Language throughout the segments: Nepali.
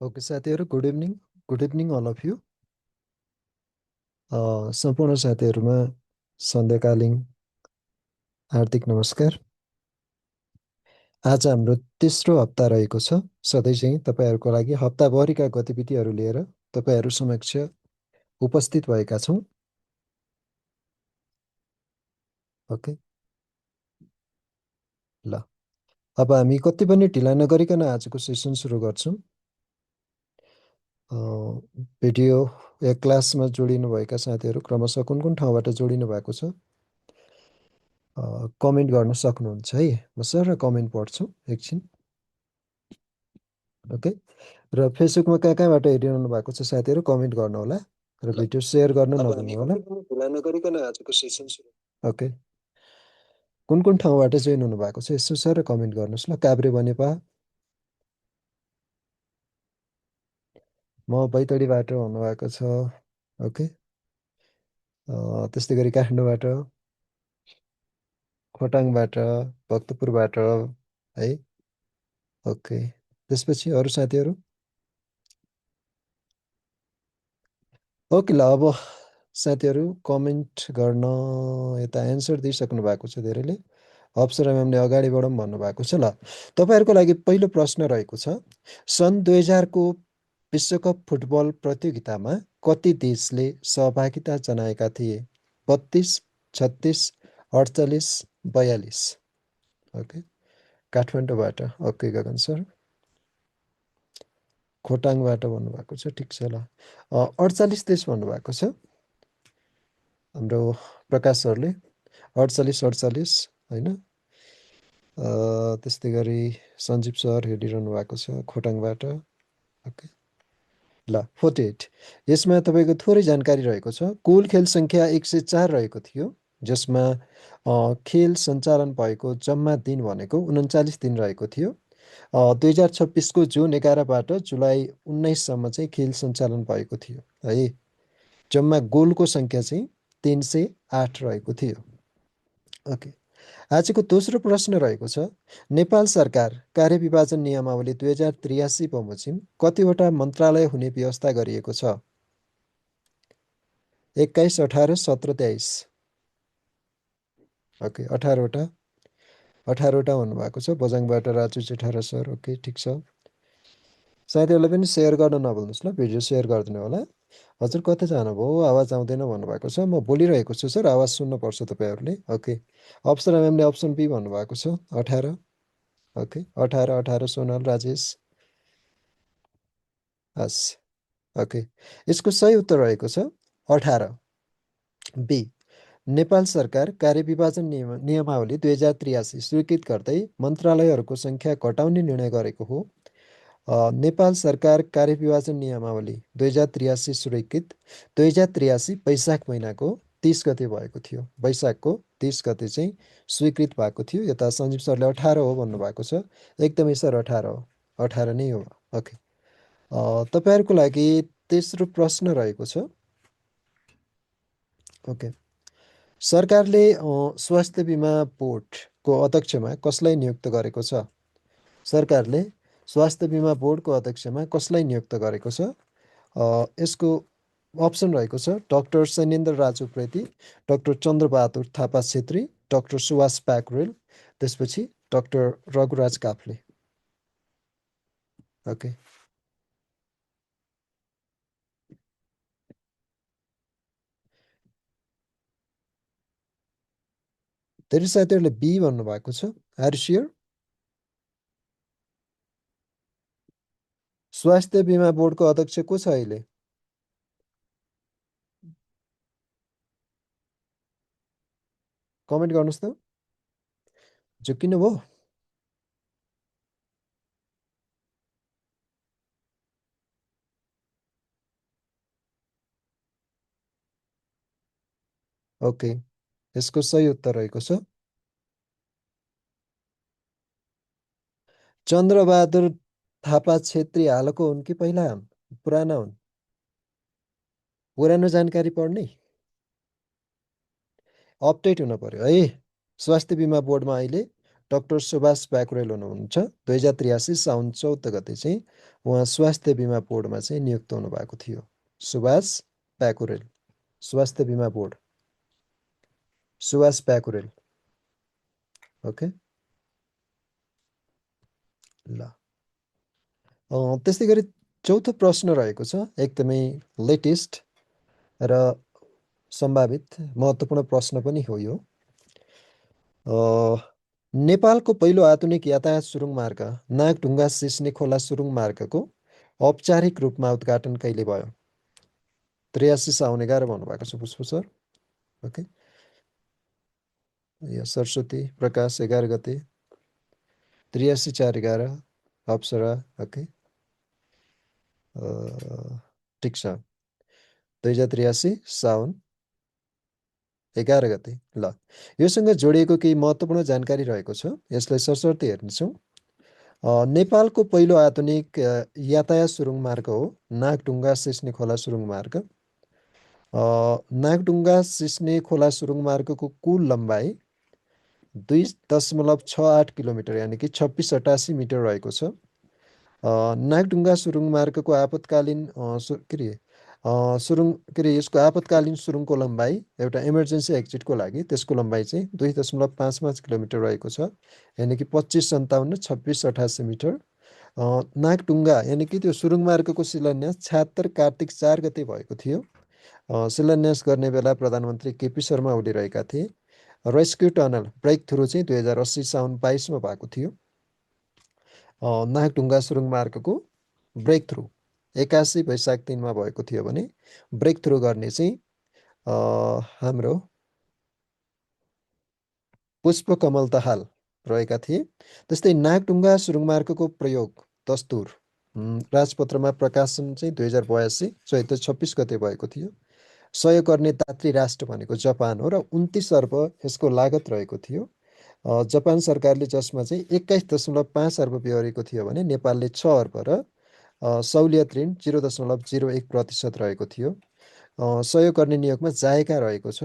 ओके साथीहरू good evening all of you. सम्पूर्ण साथीहरूमा सन्ध्याकालीन हार्दिक नमस्कार। आज हाम्रो तेस्रो हप्ता रहेको छ। सधैँ चाहिँ तपाईँहरूको लागि हप्ताभरिका गतिविधिहरू लिएर तपाईँहरू समक्ष उपस्थित भएका छौँ। ओके ल, अब हामी कति पनि ढिला नगरिकन आजको सेसन सुरु गर्छौँ। भिडियो या क्लासमा जोडिनुभएका साथीहरू क्रमशः कुन कुन ठाउँबाट जोडिनु भएको छ कमेन्ट गर्न सक्नुहुन्छ है। म सर कमेन्ट पढ्छु एकछिन। ओके, र फेसबुकमा कहाँ कहाँबाट हेरिरहनु भएको छ साथीहरू कमेन्ट गर्नु होला र भिडियो सेयर गर्नु नभुल्नु होला। ढिला नगरिकन आजको सेसन सुरु। ओके, कुन कुन ठाउँबाट जोइन हुनु भएको छ यसो सर कमेन्ट गर्नुहोस् ल। काभ्रे बनेपा, म बैतडीबाट हुनुभएको छ। ओके, त्यस्तै गरी काठमाडौँबाट, खोटाङबाट, भक्तपुरबाट है। ओके, त्यसपछि अरू साथीहरू। ओके ल, अब साथीहरू कमेन्ट गर्न यता एन्सर दिइसक्नु भएको छ धेरैले। अप्सरा म्यामले अगाडि बढौँ भन्नुभएको छ। ल, तपाईँहरूको लागि पहिलो प्रश्न रहेको छ, सन् 2000को विश्वकप फुटबल प्रतियोगितामा कति देशले सहभागिता जनाएका थिए? 32, 36, 48, 42। ओके, काठमाडौँबाट ओके गगन सर, खोटाङबाट भन्नुभएको छ। ठिक छ ल, 48 देश भन्नुभएको छ हाम्रो प्रकाश सरले। 48 होइन। त्यस्तै गरी सञ्जीव सर हेरिरहनु भएको छ खोटाङबाट। ओके ल, 48 यसमा तपाईँको थोरै जानकारी रहेको छ। कुल खेल सङ्ख्या 104 रहेको थियो, जसमा खेल सञ्चालन भएको जम्मा दिन भनेको 39 दिन रहेको थियो। 2026को जुन 11बाट जुलाई 19सम्म चाहिँ खेल सञ्चालन भएको थियो है। जम्मा गोलको सङ्ख्या चाहिँ 308 रहेको थियो। ओके, आजको दोस्रो प्रश्न रहेको छ, नेपाल सरकार कार्यविभाजन नियमावली 2083 बमोजिम कतिवटा मन्त्रालय हुने व्यवस्था गरिएको छ? 21, 18, 17, 23। ओके, 18वटा भन्नुभएको छ बजाङबाट राजु जेठारा सर। ओके, ठिक छ। साथीहरूलाई पनि सेयर गर्न नभुल्नुहोस् ल, भिडियो सेयर गरिदिनु होला। हजुर कता जानुभयो, आवाज आउँदैन भन्नुभएको छ। म बोलिरहेको छु सर, आवाज सुन्नुपर्छ तपाईँहरूले। ओके, अप्सरा म्यामले अप्सन बी भन्नुभएको छ 18। ओके, 18 सोनल राजेश। हस्, ओके, यसको सही उत्तर रहेको छ 18 बी। नेपाल सरकार कार्यविभाजन नियमावली 2083 स्वीकृत गर्दै मन्त्रालयहरूको सङ्ख्या घटाउने निर्णय गरेको हो। नेपाल सरकार कार्यविभाजन नियमावली 2083 स्वीकृत 2083 वैशाख महिनाको 30 गते भएको थियो। वैशाखको 30 गते चाहिँ स्वीकृत भएको थियो। यता सञ्जीव सरले 18 हो भन्नुभएको छ। एकदमै सर 18 हो, 18 नै हो। ओके, तपाईँहरूको लागि तेस्रो प्रश्न रहेको छ। ओके, सरकारले स्वास्थ्य बिमा बोर्डको अध्यक्षमा कसलाई नियुक्त गरेको छ? सरकारले स्वास्थ्य बिमा बोर्डको अध्यक्षमा कसलाई नियुक्त गरेको छ? यसको अप्सन रहेको छ डाक्टर सैनेन्द्र राज उप्रेती, डाक्टर चन्द्रबहादुर थापा छेत्री, डाक्टर सुभाष पाकरेल, त्यसपछि डाक्टर रघुराज काफ्ले। ओके, धेरै साथीहरूले बी भन्नुभएको छ। Are you sure? स्वास्थ्य बिमा बोर्डको अध्यक्ष को छ अहिले? कमेन्ट गर्नुहोस् त। झुक्किनु भयो? ओके, यसको सही उत्तर रहेको छ चन्द्रबहादुर थापा छेत्री। हालको हुन् कि पहिला पुराना हुन्? पुरानो जानकारी पढ्ने, अपडेट हुन पर्यो है। स्वास्थ्य बिमा बोर्डमा अहिले डाक्टर सुभाष प्याकुरेल हुनुहुन्छ। 2083 साउन 14 गते चाहिँ उहाँ स्वास्थ्य बिमा बोर्डमा चाहिँ नियुक्त हुनुभएको थियो। सुभाष प्याकुरेल, स्वास्थ्य बिमा बोर्ड, सुभाष प्याकुरेल। ओके, ल त्यस्तै गरी चौथो प्रश्न रहेको छ, एकदमै लेटेस्ट र सम्भावित महत्त्वपूर्ण प्रश्न पनि हो यो। नेपालको पहिलो आधुनिक यातायात सुरुङ मार्ग नागढुङ्गा सिस्ने खोला सुरुङ मार्गको औपचारिक रूपमा उद्घाटन कहिले भयो? 83 साउन 11 भन्नुभएको छ पुष्प सर। ओके, यो सरस्वती प्रकाश 11 गते, 83/4/11 अप्सरा। ओके, ठिक छ, 2083 साउन 11 गते। ल, योसँग जोडिएको केही महत्त्वपूर्ण जानकारी रहेको छ, यसलाई सरसर्ती हेर्नेछौँ। नेपालको पहिलो आधुनिक यातायात सुरुङ मार्ग हो नागढुङ्गा सिस्ने खोला सुरुङ मार्ग। नागढुङ्गा सिस्ने खोला सुरुङ मार्गको कुल लम्बाइ 2.68 किलोमिटर यानि कि 2688 मिटर रहेको छ। नागढुङ्गा सुरुङ मार्गको आपतकालीन यसको आपतकालीन सुरुङको लम्बाइ, एउटा इमर्जेन्सी एक्जिटको लागि त्यसको लम्बाइ चाहिँ 2.55 किलोमिटर रहेको छ, यानि कि 2557 2688 मिटर। नागढुङ्गा यानि कि त्यो सुरुङ मार्गको शिलान्यास 76 कार्तिक 4 गते भएको थियो। शिलान्यास गर्ने बेला प्रधानमन्त्री केपी शर्मा ओली रहेका थिए। रेस्क्यु टनल ब्रेक थ्रु चाहिँ 2080 साउन 22मा भएको थियो। नागढुङ्गा सुरुङ मार्गको ब्रेक थ्रु 81 वैशाख 3मा भएको थियो भने ब्रेक थ्रु गर्ने चाहिँ हाम्रो पुष्पकमल दाहाल रहेका थिए। त्यस्तै नागढुङ्गा सुरुङ मार्गको प्रयोग दस्तुर राजपत्रमा प्रकाशन चाहिँ 2082 चैत्र 26 गते भएको थियो। सहयोग गर्ने दात्री राष्ट्र भनेको जापान हो र 29 अर्ब यसको लागत रहेको थियो। जापान सरकारले जसमा चाहिँ 21.5 अर्ब बेहोरेको थियो भने नेपालले 6 अर्ब र सहुलियत ऋण 0.01% रहेको थियो। सहयोग गर्ने नियोगमा जायका रहेको छ।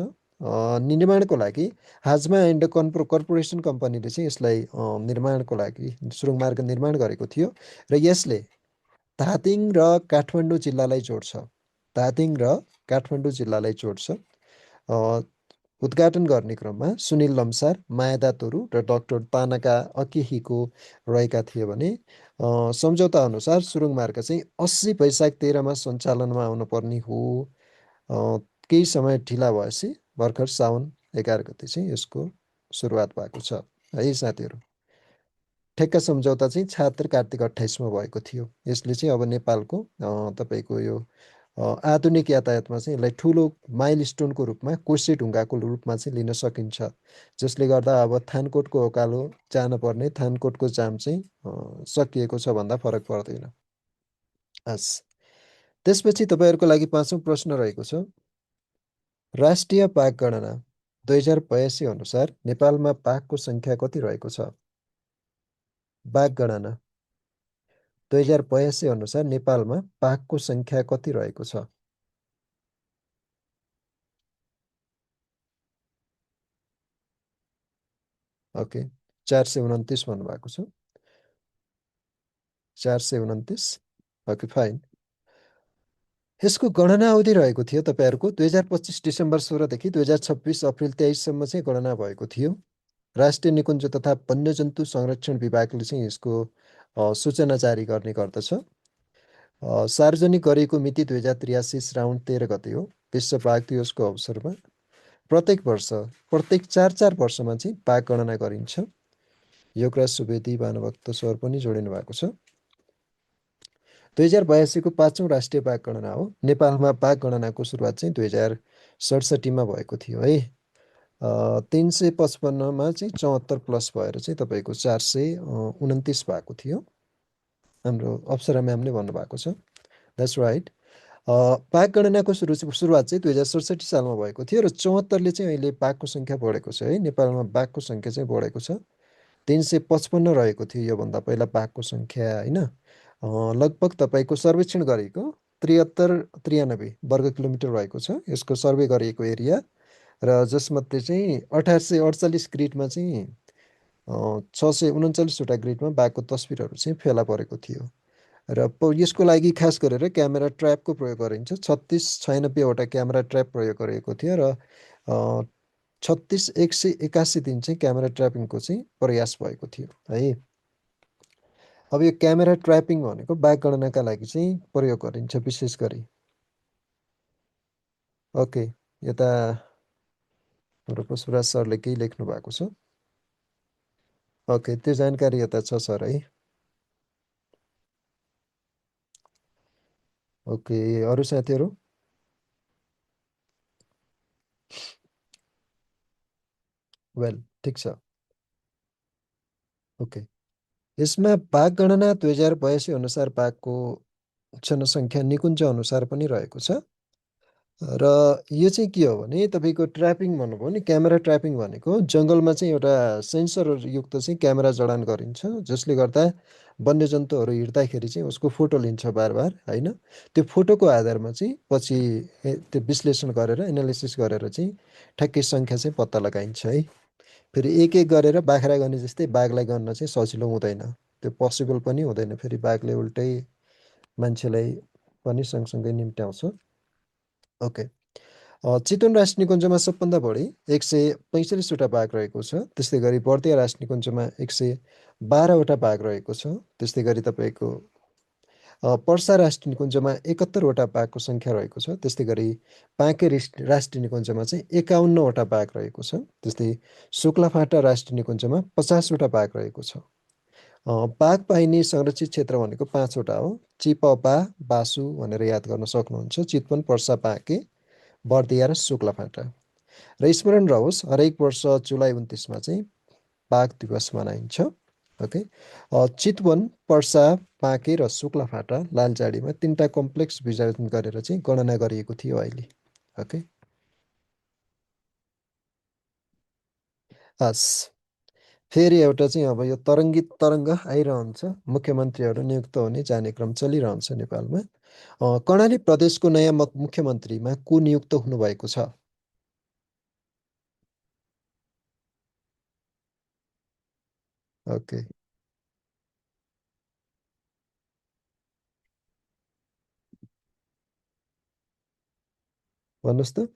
निर्माणको लागि हाजमा एन्ड कर्पोरेसन कम्पनीले चाहिँ यसलाई निर्माणको लागि सुरुङ मार्ग निर्माण गरेको थियो र यसले धादिङ र काठमाडौँ जिल्लालाई जोड्छ। धादिङ र काठमाडौँ जिल्लालाई जोड्छ। उद्घाटन गर्ने क्रममा सुनिल लम्सार, मायादा तोरु र डाक्टर तानाका अकिहीको रहेका थिए भने सम्झौता अनुसार सुरुङ मार्ग चाहिँ 80 वैशाख 13मा सञ्चालनमा आउनुपर्ने हो। केही समय ढिला भएपछि भर्खर साउन 11 गते चाहिँ यसको सुरुवात भएको छ है साथीहरू। ठेक्का सम्झौता चाहिँ 76 कार्तिक 28मा भएको थियो। यसले चाहिँ अब नेपालको तपाईँको यो आधुनिक यातायातमा चाहिँ यसलाई ठुलो माइल स्टोनको रूपमा, कोसे ढुङ्गाको रूपमा चाहिँ लिन सकिन्छ, जसले गर्दा अब थानकोटको ओकालो जानुपर्ने थानकोटको जाम चाहिँ सकिएको छ भन्दा फरक पर्दैन। हस्, त्यसपछि तपाईँहरूको लागि 5औँ प्रश्न रहेको छ। राष्ट्रिय बाघ गणना 2082 अनुसार नेपालमा बाघको सङ्ख्या कति रहेको छ? बाघ गणना 2082 अनुसार नेपालमा बाघको सङ्ख्या कति रहेको छ? ओके, 429 भन्नुभएको छ। 429। Okay, fine. यसको गणना अवधि रहेको थियो तपाईँहरूको 2025 डिसेम्बर 16देखि 2026 अप्रिल 23सम्म चाहिँ गणना भएको थियो। राष्ट्रिय निकुञ्ज तथा वन्यजन्तु संरक्षण विभागले चाहिँ यसको सूचना जारी गर्ने गर्दछ। सार्वजनिक गरेको मिति 2083 श्रावण 13 गते हो, विश्व बाघ दिवसको अवसरमा। प्रत्येक वर्ष, प्रत्येक 4 वर्षमा चाहिँ बाघ गणना गरिन्छ। योगराज सुवेदी भानुभक्त सर पनि जोडिनु भएको छ। 2082 को 5औँ राष्ट्रिय बाघ गणना हो। नेपालमा बाघ गणनाको सुरुवात चाहिँ 2067मा भएको थियो है। 355मा चाहिँ 74 प्लस भएर चाहिँ तपाईँको 429 भएको थियो। हाम्रो अप्सरा म्यामले भन्नुभएको छ। That's right. बाघ गणनाको सुरुवात चाहिँ 2067 सालमा भएको थियो र 74ले चाहिँ अहिले बाघको सङ्ख्या बढेको छ है। नेपालमा बाघको सङ्ख्या चाहिँ बढेको छ। 355 रहेको थियो योभन्दा पहिला बाघको सङ्ख्या होइन। लगभग तपाईँको सर्वेक्षण गरेको 73-93 वर्ग किलोमिटर रहेको छ यसको सर्वे गरिएको एरिया, र जसमध्ये चाहिँ 1848 ग्रिडमा चाहिँ 639वटा ग्रिडमा बाघको तस्बिरहरू चाहिँ फेला परेको थियो र यसको लागि खास गरेर क्यामेरा ट्र्यापको प्रयोग गरिन्छ। 3696वटा क्यामेरा ट्र्याप प्रयोग गरिएको थियो र 36,181 दिन चाहिँ क्यामेरा ट्र्यापिङको चाहिँ प्रयास भएको थियो है। अब यो क्यामेरा ट्र्यापिङ भनेको बाघ गणनाका लागि चाहिँ प्रयोग गरिन्छ विशेष गरी। ओके, यता हाम्रो पुष्पराज सरले केही लेख्नु भएको छ। ओके, त्यो जानकारी यता छ सर है। ओके, अरू साथीहरू? वेल, ठिक छ। ओके, यसमा बाघ गणना 2082 अनुसार बाघको जनसङ्ख्या निकुञ्ज अनुसार पनि रहेको छ र यो चाहिँ के हो भने तपाईँको ट्र्यापिङ भन्नुभयो नि, क्यामेरा ट्र्यापिङ भनेको जङ्गलमा चाहिँ एउटा सेन्सरयुक्त चाहिँ क्यामेरा जडान गरिन्छ जसले गर्दा वन्यजन्तुहरू हिँड्दाखेरि चाहिँ उसको फोटो लिन्छ बार बार होइन। त्यो फोटोको आधारमा चाहिँ पछि त्यो विश्लेषण गरेर एनालिसिस गरेर चाहिँ ठ्याक्कै सङ्ख्या चाहिँ पत्ता लगाइन्छ है। फेरि एक एक गरेर बाख्रा गर्ने जस्तै बाघलाई गर्न चाहिँ सजिलो हुँदैन, त्यो पोसिबल पनि हुँदैन। फेरि बाघले उल्टै मान्छेलाई पनि सँगसँगै निम्त्याउँछ। ओके, चितवन राष्ट्रिय निकुञ्जमा सबभन्दा बढी 145वटा बाघ रहेको छ। त्यस्तै गरी बर्दिया राष्ट्रिय निकुञ्जमा 112वटा बाघ रहेको छ। त्यस्तै गरी तपाईँको पर्सा राष्ट्रिय निकुञ्जमा 71वटा बाघको सङ्ख्या रहेको छ। त्यस्तै गरी बाँके राष्ट्रिय निकुञ्जमा चाहिँ 51वटा बाघ रहेको छ। त्यस्तै शुक्लाफाटा राष्ट्रिय निकुञ्जमा 50वटा बाघ रहेको छ। बाघ पाइने संरक्षित क्षेत्र भनेको 5वटा हो। चिपबा, बासु भनेर याद गर्न सक्नुहुन्छ। चितवन, पर्सा, बाँके, बर्दिया र शुक्लाफाटा। र स्मरण रहोस्, हरेक वर्ष जुलाई 29मा चाहिँ बाघ दिवस मनाइन्छ। ओके, चितवन, पर्सा, बाँके र शुक्लाफाटा लालजाडीमा 3टा कम्प्लेक्स विभाजन गरेर चाहिँ गणना गरिएको थियो अहिले। ओके, हस्, फेरि एउटा चाहिँ अब यो तरङ्गित तरङ्ग आइरहन्छ। मुख्यमन्त्रीहरू नियुक्त हुने जाने क्रम चलिरहन्छ नेपालमा। कर्णाली प्रदेशको नयाँ मुख्यमन्त्रीमा को नियुक्त हुनुभएको छ? ओके, भन्नुहोस् त।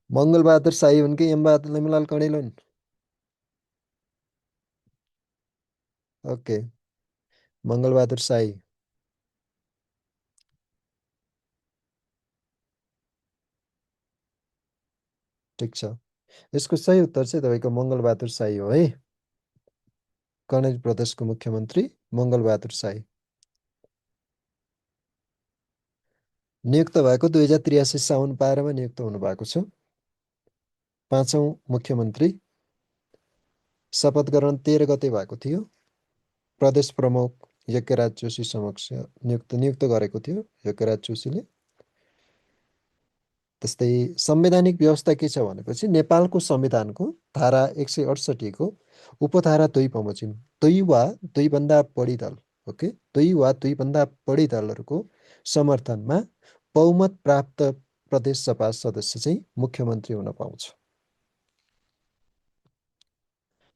मङ्गलबहादुर शाही हुन् कि एमलाल कणेल हुन्? ओके, मङ्गलबहादुर शाही। ठिक छ, यसको सही उत्तर चाहिँ तपाईँको मङ्गलबहादुर शाही हो है। कर्णाली प्रदेशको मुख्यमन्त्री मङ्गलबहादुर शाही नियुक्त भएको 2083 साउन 12मा नियुक्त हुनुभएको छ। 5औँ मुख्यमन्त्री। शपथ ग्रहण 13 गते भएको थियो। प्रदेश प्रमुख यज्ञराज जोशी समक्ष नियुक्त गरेको थियो यज्ञराज जोशीले। त्यस्तै संवैधानिक व्यवस्था के छ भनेपछि नेपालको संविधानको धारा 168को उपधारा 2 बमोजिम 2 वा 2भन्दा बढी दल, ओके, 2 वा 2भन्दा बढी दलहरूको समर्थनमा बहुमत प्राप्त प्रदेश सभा सदस्य चाहिँ मुख्यमन्त्री हुन पाउँछ।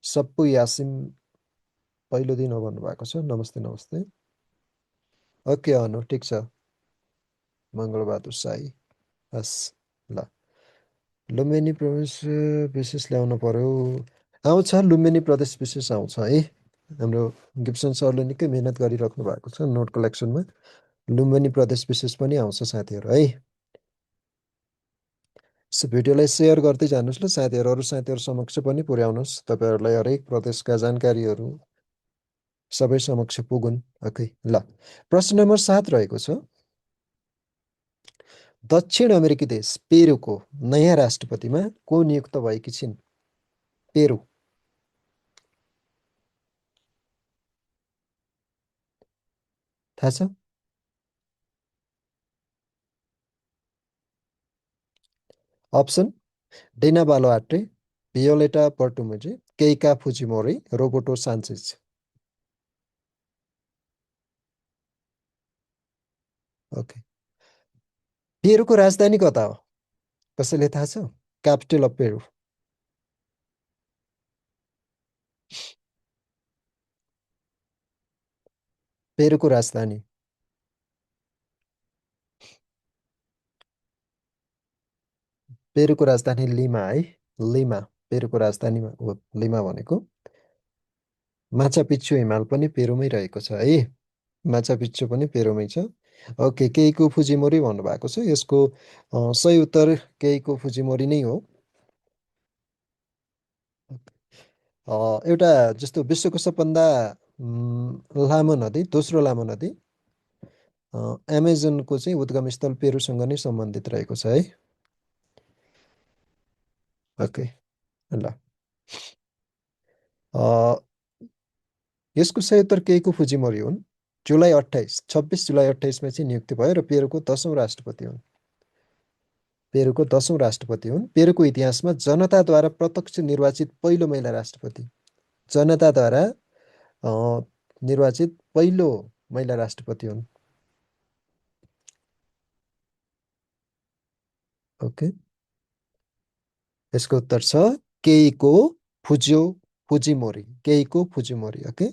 सप्पु यासिन पहिलो दिन हो भन्नुभएको छ। नमस्ते नमस्ते। ओके अनु, ठिक छ। मङ्गलबहादुर शाही, हस् ल। लुम्बिनी प्रदेश विशेष ल्याउनु पर्यो। आउँछ, लुम्बिनी प्रदेश विशेष आउँछ है। हाम्रो गिप्सन सरले निकै मिहिनेत गरिराख्नु भएको छ नोट कलेक्सनमा। लुम्बिनी प्रदेश विशेष पनि आउँछ साथीहरू है। सो भिडियोलाई सेयर गर्दै जानुहोस् ल साथीहरू, अरू साथीहरू समक्ष पनि पुर्याउनुहोस्। तपाईँहरूलाई हरेक प्रदेशका जानकारीहरू सबै समक्ष पुगुन्। ओके ल, प्रश्न नम्बर 7 रहेको छ। दक्षिण अमेरिकी देश पेरुको नयाँ राष्ट्रपतिमा को नियुक्त भएकी छिन्? पेरु। थाहा छ? अप्सन: डिना बालोआट्रे, भियोलेटा पर्टुमुजे, Keiko Fujimori, Roberto Sanchez. Okay, पेरुको राजधानी कता हो? कसैले थाहा छ? Capital of Peru. पेरुको राजधानी। पेरुको राजधानी लिमा है। लिमा। पेरुको राजधानी हो लिमा भनेको। माछा पिच्चु हिमाल पनि पेरुमै रहेको छ है। माछा पिच्चु पनि पेरुमै छ। ओके, केइको फुजिमोरी भन्नुभएको छ। यसको सही उत्तर केइको फुजिमोरी नै हो। एउटा जस्तो विश्वको सबभन्दा लामो नदी, दोस्रो लामो नदी एमाजोनको चाहिँ उद्गम स्थल पेरुसँग नै सम्बन्धित रहेको छ है। ओके, ल। अ, यसको सही उत्तर केइको फुजिमोरी हुन्। जुलाई 28, 26 जुलाई 28मा चाहिँ नियुक्ति भयो र पेरुको 10औँ राष्ट्रपति हुन्। पेरुको 10औँ राष्ट्रपति हुन्। पेरुको इतिहासमा जनताद्वारा प्रत्यक्ष निर्वाचित पहिलो महिला राष्ट्रपति। जनताद्वारा निर्वाचित पहिलो महिला राष्ट्रपति हुन्। ओके, यसको उत्तर छ केइको फुजियो Fujimori. Keiko Fujimori. Okay.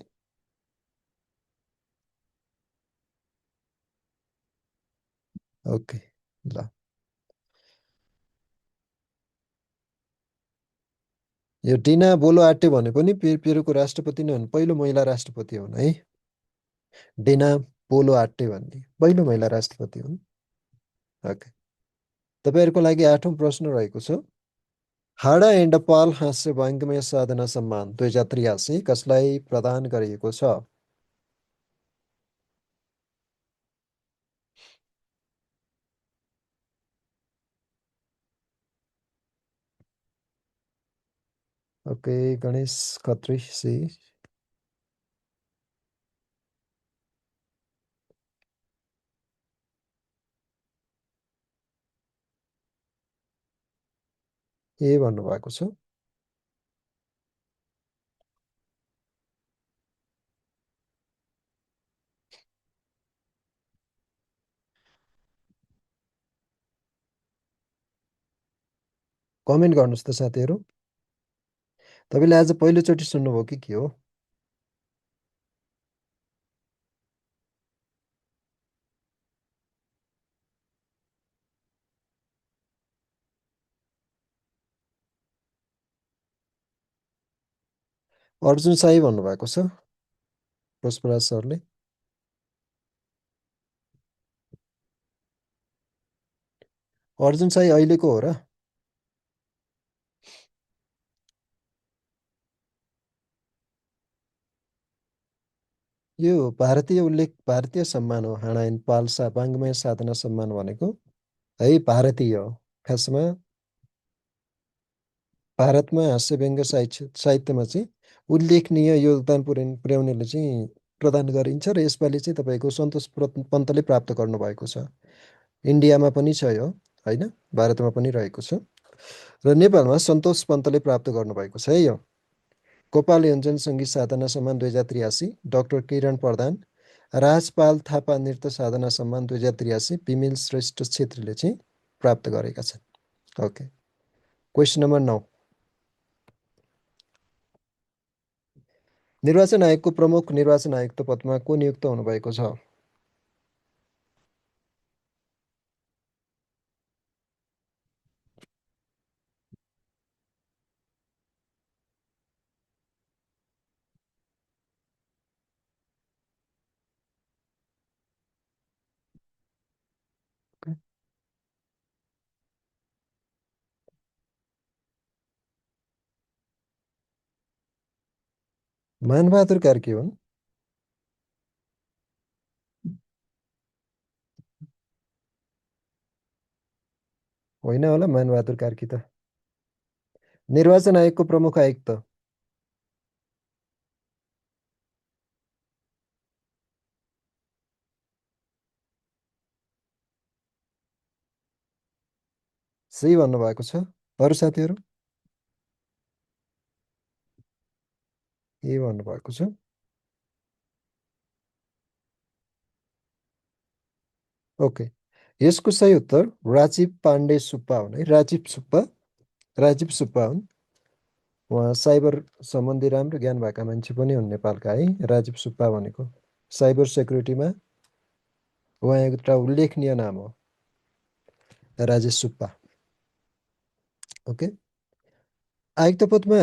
Okay, ल। यो डिना बोलोआटे भने पनि पेरुको राष्ट्रपति नै हुन्, पहिलो महिला राष्ट्रपति हुन् है। डिना बोलोआटे भन्ने पहिलो महिला राष्ट्रपति हुन्। ओके, तपाईँहरूको लागि 8औँ प्रश्न रहेको छ। हाडा एन्ड पाल हास्य वाङ्मय साधना सम्मान 2083 कसलाई प्रदान गरिएको छ? Okay, Ganesh Khatri C. A भन्नुभएको छ। कमेन्ट गर्नुहोस् त साथीहरू। तपाईँले आज पहिलोचोटि सुन्नुभयो कि के हो? अर्जुन साई भन्नुभएको छ पुष्पराज सरले। अर्जुन साई अहिलेको हो र? यो भारतीय उल्लेख, भारतीय सम्मान हो। हाडा एन्ड पाल वाङ्मय साधना सम्मान भनेको है भारतीय हो। खासमा भारतमा हास्य व्यङ्ग्य साहित्यमा चाहिँ उल्लेखनीय योगदान पुर्याउनेले चाहिँ प्रदान गरिन्छ र यसपालि चाहिँ तपाईँको सन्तोष पन्तले प्राप्त गर्नुभएको छ। इन्डियामा पनि छ यो होइन, भारतमा पनि रहेको छ र नेपालमा सन्तोष पन्तले प्राप्त गर्नुभएको छ है यो। गोपाल योञ्जन सङ्गीत साधना सम्मान 2083 डाक्टर किरण प्रधान, राजपाल थापा नृत्य साधना सम्मान 2083 विमेल श्रेष्ठ छेत्रीले चाहिँ प्राप्त गरेका छन्। Okay, question number 9। निर्वाचन आयोगको प्रमुख निर्वाचन आयुक्त पदमा को नियुक्त हुनुभएको छ? मानबहादुर कार्की हुन्। होइन होला मानबहादुर कार्की त। निर्वाचन आयोगको प्रमुख आयुक्त। सही भन्नुभएको छ। अरू साथीहरू? ए भन्नुभएको छ। ओके, यसको सही उत्तर राजीव पाण्डे सुब्बा हुन् है। राजीव सुब्बा हुन्। उहाँ साइबर सम्बन्धी राम्रो ज्ञान भएका मान्छे पनि हुन् नेपालका है। राजीव सुब्बा भनेको साइबर सेक्युरिटीमा उहाँ एउटा उल्लेखनीय नाम हो, राजेश सुब्बा। ओके। आयुक्त पदमा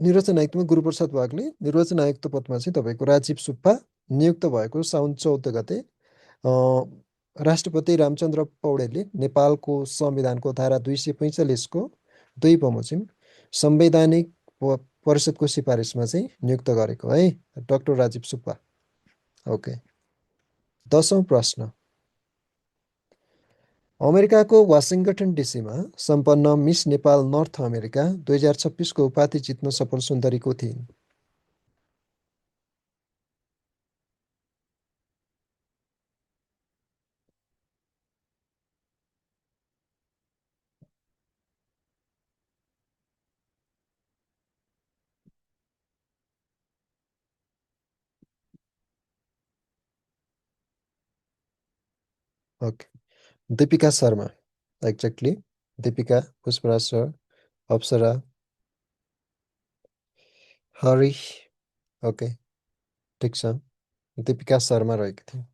निर्वाचन आयुक्तमा गुरुप्रसाद वाग्ले, निर्वाचन आयुक्त पदमा चाहिँ तपाईँको राजीव सुब्बा नियुक्त भएको साउन 14 गते। राष्ट्रपति रामचन्द्र पौडेलले नेपालको संविधानको धारा 245 को 2 बमोजिम संवैधानिक परिषदको सिफारिसमा चाहिँ नियुक्त गरेको है डाक्टर राजीव सुब्बा। ओके। 10औं प्रश्न। अमेरिकाको वासिङ्गटन डिसीमा सम्पन्न मिस नेपाल नर्थ अमेरिका 2026को उपाधि जित्न सफल सुन्दरी को थिइन्? Okay. Deepika Sharma exactly. Deepika, Pushparaj sir, Apsara, Hari. Okay, ठिक छ। दीपिका शर्मा रहेकी थिइन्।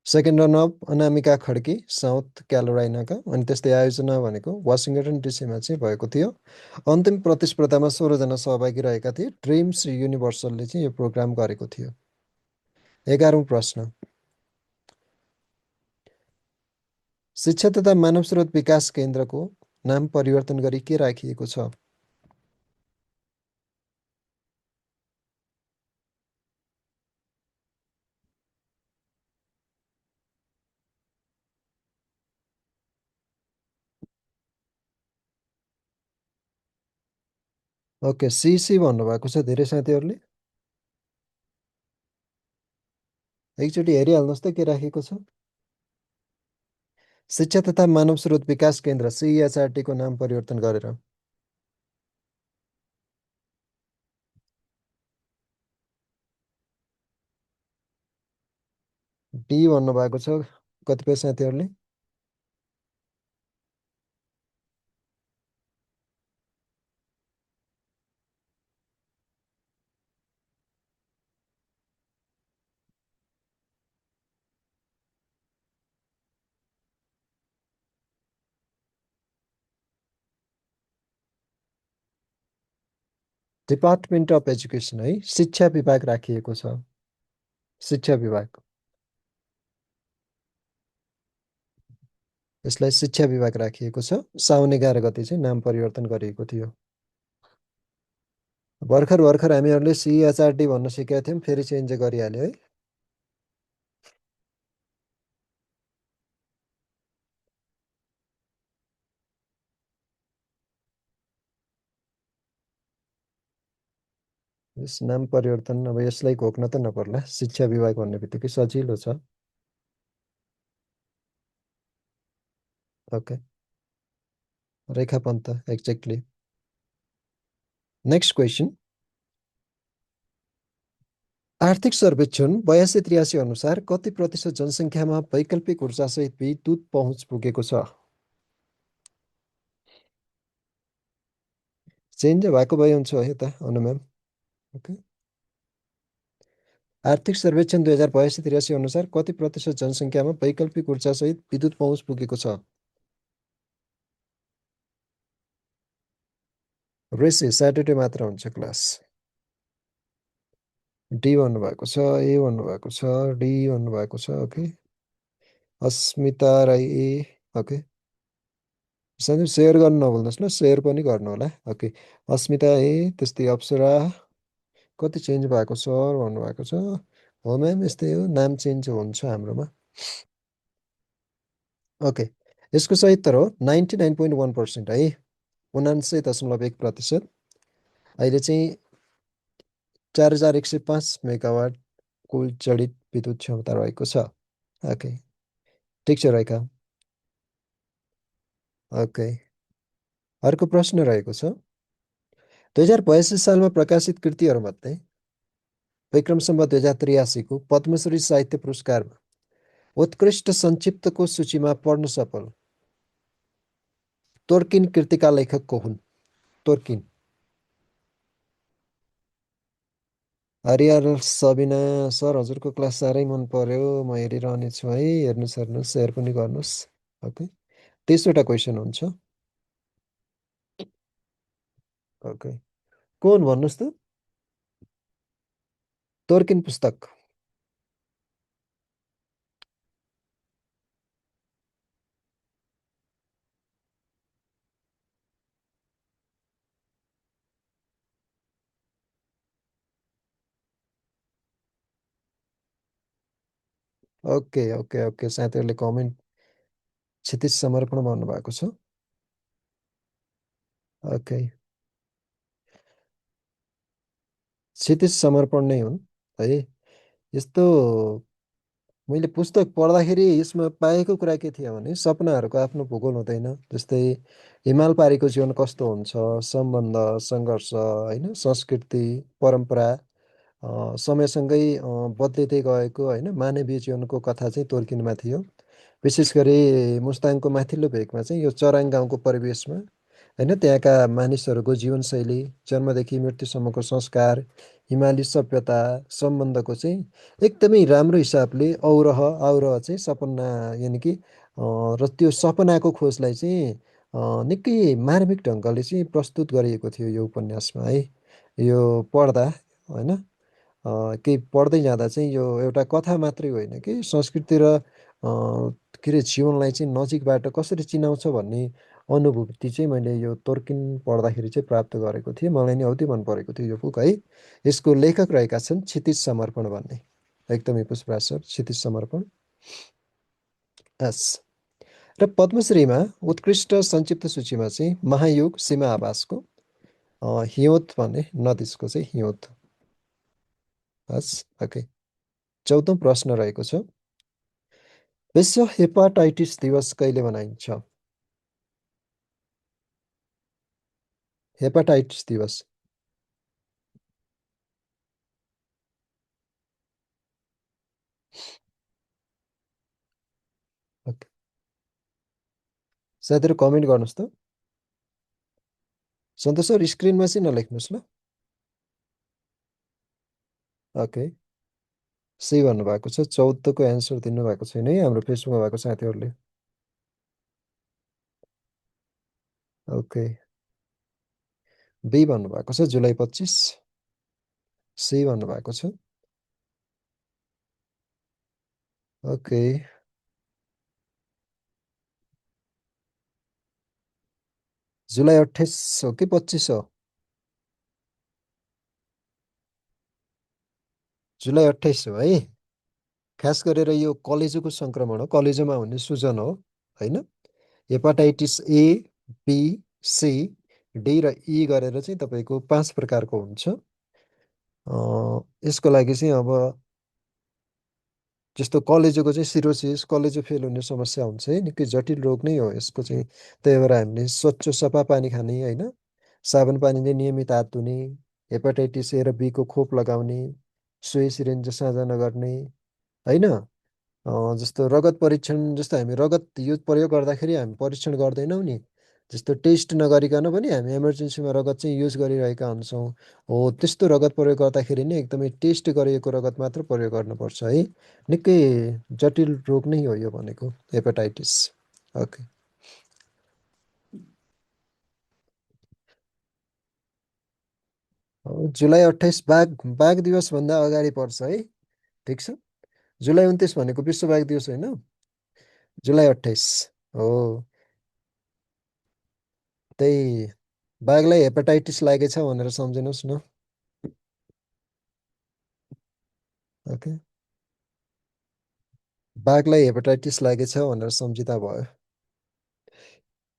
सेकेन्ड रनअप अनामिका खड्की, साउथ क्यारोलाइनाका। अनि त्यस्तै आयोजना भनेको वासिङ्गटन डिसीमा चाहिँ भएको थियो। अन्तिम प्रतिस्पर्धामा 16 जना सहभागी रहेका थिए। ड्रिम्स युनिभर्सलले चाहिँ यो प्रोग्राम गरेको थियो। 11औं प्रश्न। शिक्षा तथा मानव स्रोत विकास केन्द्रको नाम परिवर्तन गरी के राखिएको छ? ओके, सिसी भन्नुभएको छ धेरै साथीहरूले। एकचोटि हेरिहाल्नुहोस् त के राखेको छ। शिक्षा तथा मानव स्रोत विकास केन्द्र CHRT को नाम परिवर्तन गरेर। डी भन्नुभएको छ कतिपय साथीहरूले। डिपार्टमेन्ट अफ एजुकेसन है, शिक्षा विभाग राखिएको छ। शिक्षा विभाग, यसलाई शिक्षा विभाग राखिएको छ। साउन 11 गते चाहिँ नाम परिवर्तन गरिएको थियो। भर्खर भर्खर हामीहरूले CHRT भन्न सिकेका थियौँ, फेरि चेन्ज गरिहाल्यो है। यस नाम परिवर्तन अब यसलाई घोक्न त नपर्ला, शिक्षा विभाग भन्ने बित्तिकै सजिलो छ। ओके, रेखा पन्त एक्ज्याक्टली। Next question. आर्थिक सर्वेक्षण 82-83 अनुसार कति प्रतिशत जनसङ्ख्यामा वैकल्पिक ऊर्जासहित विद्युत पहुँच पुगेको छ? चेन्ज भएको भए हुन्छ है त अनु म्याम। ओके। आर्थिक सर्वेक्षण 2082-83 अनुसार कति प्रतिशत जनसङ्ख्यामा वैकल्पिक ऊर्जासहित विद्युत पहुँच पुगेको छ? रेसे स्याटरडे मात्र हुन्छ क्लास। डी भन्नुभएको छ, ए भन्नुभएको छ, डी भन्नुभएको छ। ओके। अस्मिता राई ए। ओके, साथी सेयर गर्नु नभुल्नुहोस् ल, सेयर पनि गर्नु होला। ओके, अस्मिता ए, त्यस्तै अप्सरा। कति चेन्ज भएको सर भन्नुभएको छ। हो म्याम, यस्तै हो, नाम चेन्ज हुन्छ हाम्रोमा। ओके, यसको सही उत्तर हो 99.1% है, 99.1%। अहिले चाहिँ 4105 मेगावाट कुल जडित विद्युत क्षमता रहेको छ। ओके, ठिक छ रेखा। ओके, अर्को प्रश्न रहेको छ। 2082 सालमा प्रकाशित कृतिहरूमध्ये विक्रम सम्वत 2083 को पद्मश्री साहित्य पुरस्कारमा उत्कृष्ट संक्षिप्तको सूचीमा पढ्न सफल तोर्किन कृतिका लेखक को हुन्? तोर्किन। हरिहर सबिना सर, हजुरको क्लास साह्रै मन पर्यो, म हेरिरहने छु है, हेर्नुहोस् हेर्नुहोस्, सेयर पनि गर्नुहोस्। ओके, 30वटा क्वेसन हुन्छ। ओके, को हुन् भन्नुहोस् त? तोर्किन पुस्तक। ओके ओके ओके, साथीहरूले कमेन्ट क्षितिज समर्पण भन्नुभएको छ। ओके, क्षितिज समर्पण नै हुन् है। यस्तो मैले पुस्तक पढ्दाखेरि यसमा पाएको कुरा के थियो भने सपनाहरूको आफ्नो भूगोल हुँदैन। जस्तै हिमाल पारीको जीवन कस्तो हुन्छ, सम्बन्ध, सङ्घर्ष, होइन, संस्कृति, परम्परा, समयसँगै बद्लिँदै गएको होइन मानवीय जीवनको कथा चाहिँ तोर्किनमा थियो। विशेष गरी मुस्ताङको माथिल्लो भेगमा चाहिँ यो चराङ गाउँको परिवेशमा होइन त्यहाँका मानिसहरूको जीवनशैली, जन्मदेखि मृत्युसम्मको संस्कार, हिमाली सभ्यता, सम्बन्धको चाहिँ एकदमै राम्रो हिसाबले औरह आवरह चाहिँ सपना यानि कि र त्यो सपनाको खोजलाई चाहिँ निकै मार्मिक ढङ्गले चाहिँ प्रस्तुत गरिएको थियो यो उपन्यासमा है। यो पढ्दा होइन केही पढ्दै जाँदा चाहिँ यो एउटा कथा मात्रै होइन कि संस्कृति र के अरे जीवनलाई चाहिँ नजिकबाट कसरी चिनाउँछ भन्ने अनुभूति चाहिँ मैले यो तोर्किन पढ्दाखेरि चाहिँ प्राप्त गरेको थिएँ। मलाई नि अति मन परेको थियो यो बुक है। यसको लेखक रहेका छन् क्षितिज समर्पण भन्ने, एकदमै पुष्पराज सर, क्षितिज समर्पण। हस्, र पद्मश्रीमा उत्कृष्ट संक्षिप्त सूचीमा चाहिँ महायुग सीमा आवासको हिउँद भन्ने नदीको चाहिँ हिउँद। हस्, ओके, 14औं प्रश्न रहेको छ। विश्व हेपाटाइटिस दिवस कहिले मनाइन्छ? हेपाटाइटिस दिवस। ओके, साथीहरू कमेन्ट गर्नुहोस् त। सन्तोष सर स्क्रिनमा चाहिँ नलेख्नुहोस् ल। ओके, सी भन्नुभएको छ। 14को एन्सर दिनुभएको छैन है हाम्रो फेसबुकमा भएको साथीहरूले। ओके, बी भन्नुभएको छ जुलाई 25। सी भन्नुभएको छ। ओके, जुलाई 28 हो कि 25 हो? जुलाई 28 हो है। खास गरेर यो कलेजोको सङ्क्रमण हो, कलेजोमा हुने सुजन हो होइन। Hepatitis A, B, C, D र ई गरेर चाहिँ तपाईँको 5 प्रकारको हुन्छ। यसको लागि चाहिँ अब जस्तो कलेजोको चाहिँ सिरोसिस, कलेजो फेल हुने समस्या हुन्छ है, निकै जटिल रोग नै हो यसको चाहिँ। त्यही भएर हामीले स्वच्छ सफा पानी खाने होइन, साबुन पानीले नियमित हात धुने, हेपाटाइटिस ए र बीको खोप लगाउने, सुई सिरिन्ज साझा नगर्ने होइन। जस्तो रगत परीक्षण, जस्तो हामी रगत यो प्रयोग गर्दाखेरि हामी परीक्षण गर्दैनौँ नि, जस्तो टेस्ट नगरिकन पनि हामी इमर्जेन्सीमा रगत चाहिँ युज गरिरहेका हुन्छौँ। हो त्यस्तो रगत प्रयोग गर्दाखेरि नै एकदमै टेस्ट गरिएको रगत मात्र प्रयोग गर्नुपर्छ है। निकै जटिल रोग नै हो यो भनेको हेपाटाइटिस। ओके, जुलाई 28 बाघ बाघ दिवसभन्दा अगाडि पर्छ है। ठिक छ, जुलाई 29 भनेको विश्व बाघ दिवस होइन, जुलाई 28 हो। त्यही बाघलाई हेपाटाइटिस लागेछ भनेर सम्झिनुहोस् न। ओके, बाघलाई हेपाटाइटिस लागेछ भनेर सम्झिँदा भयो।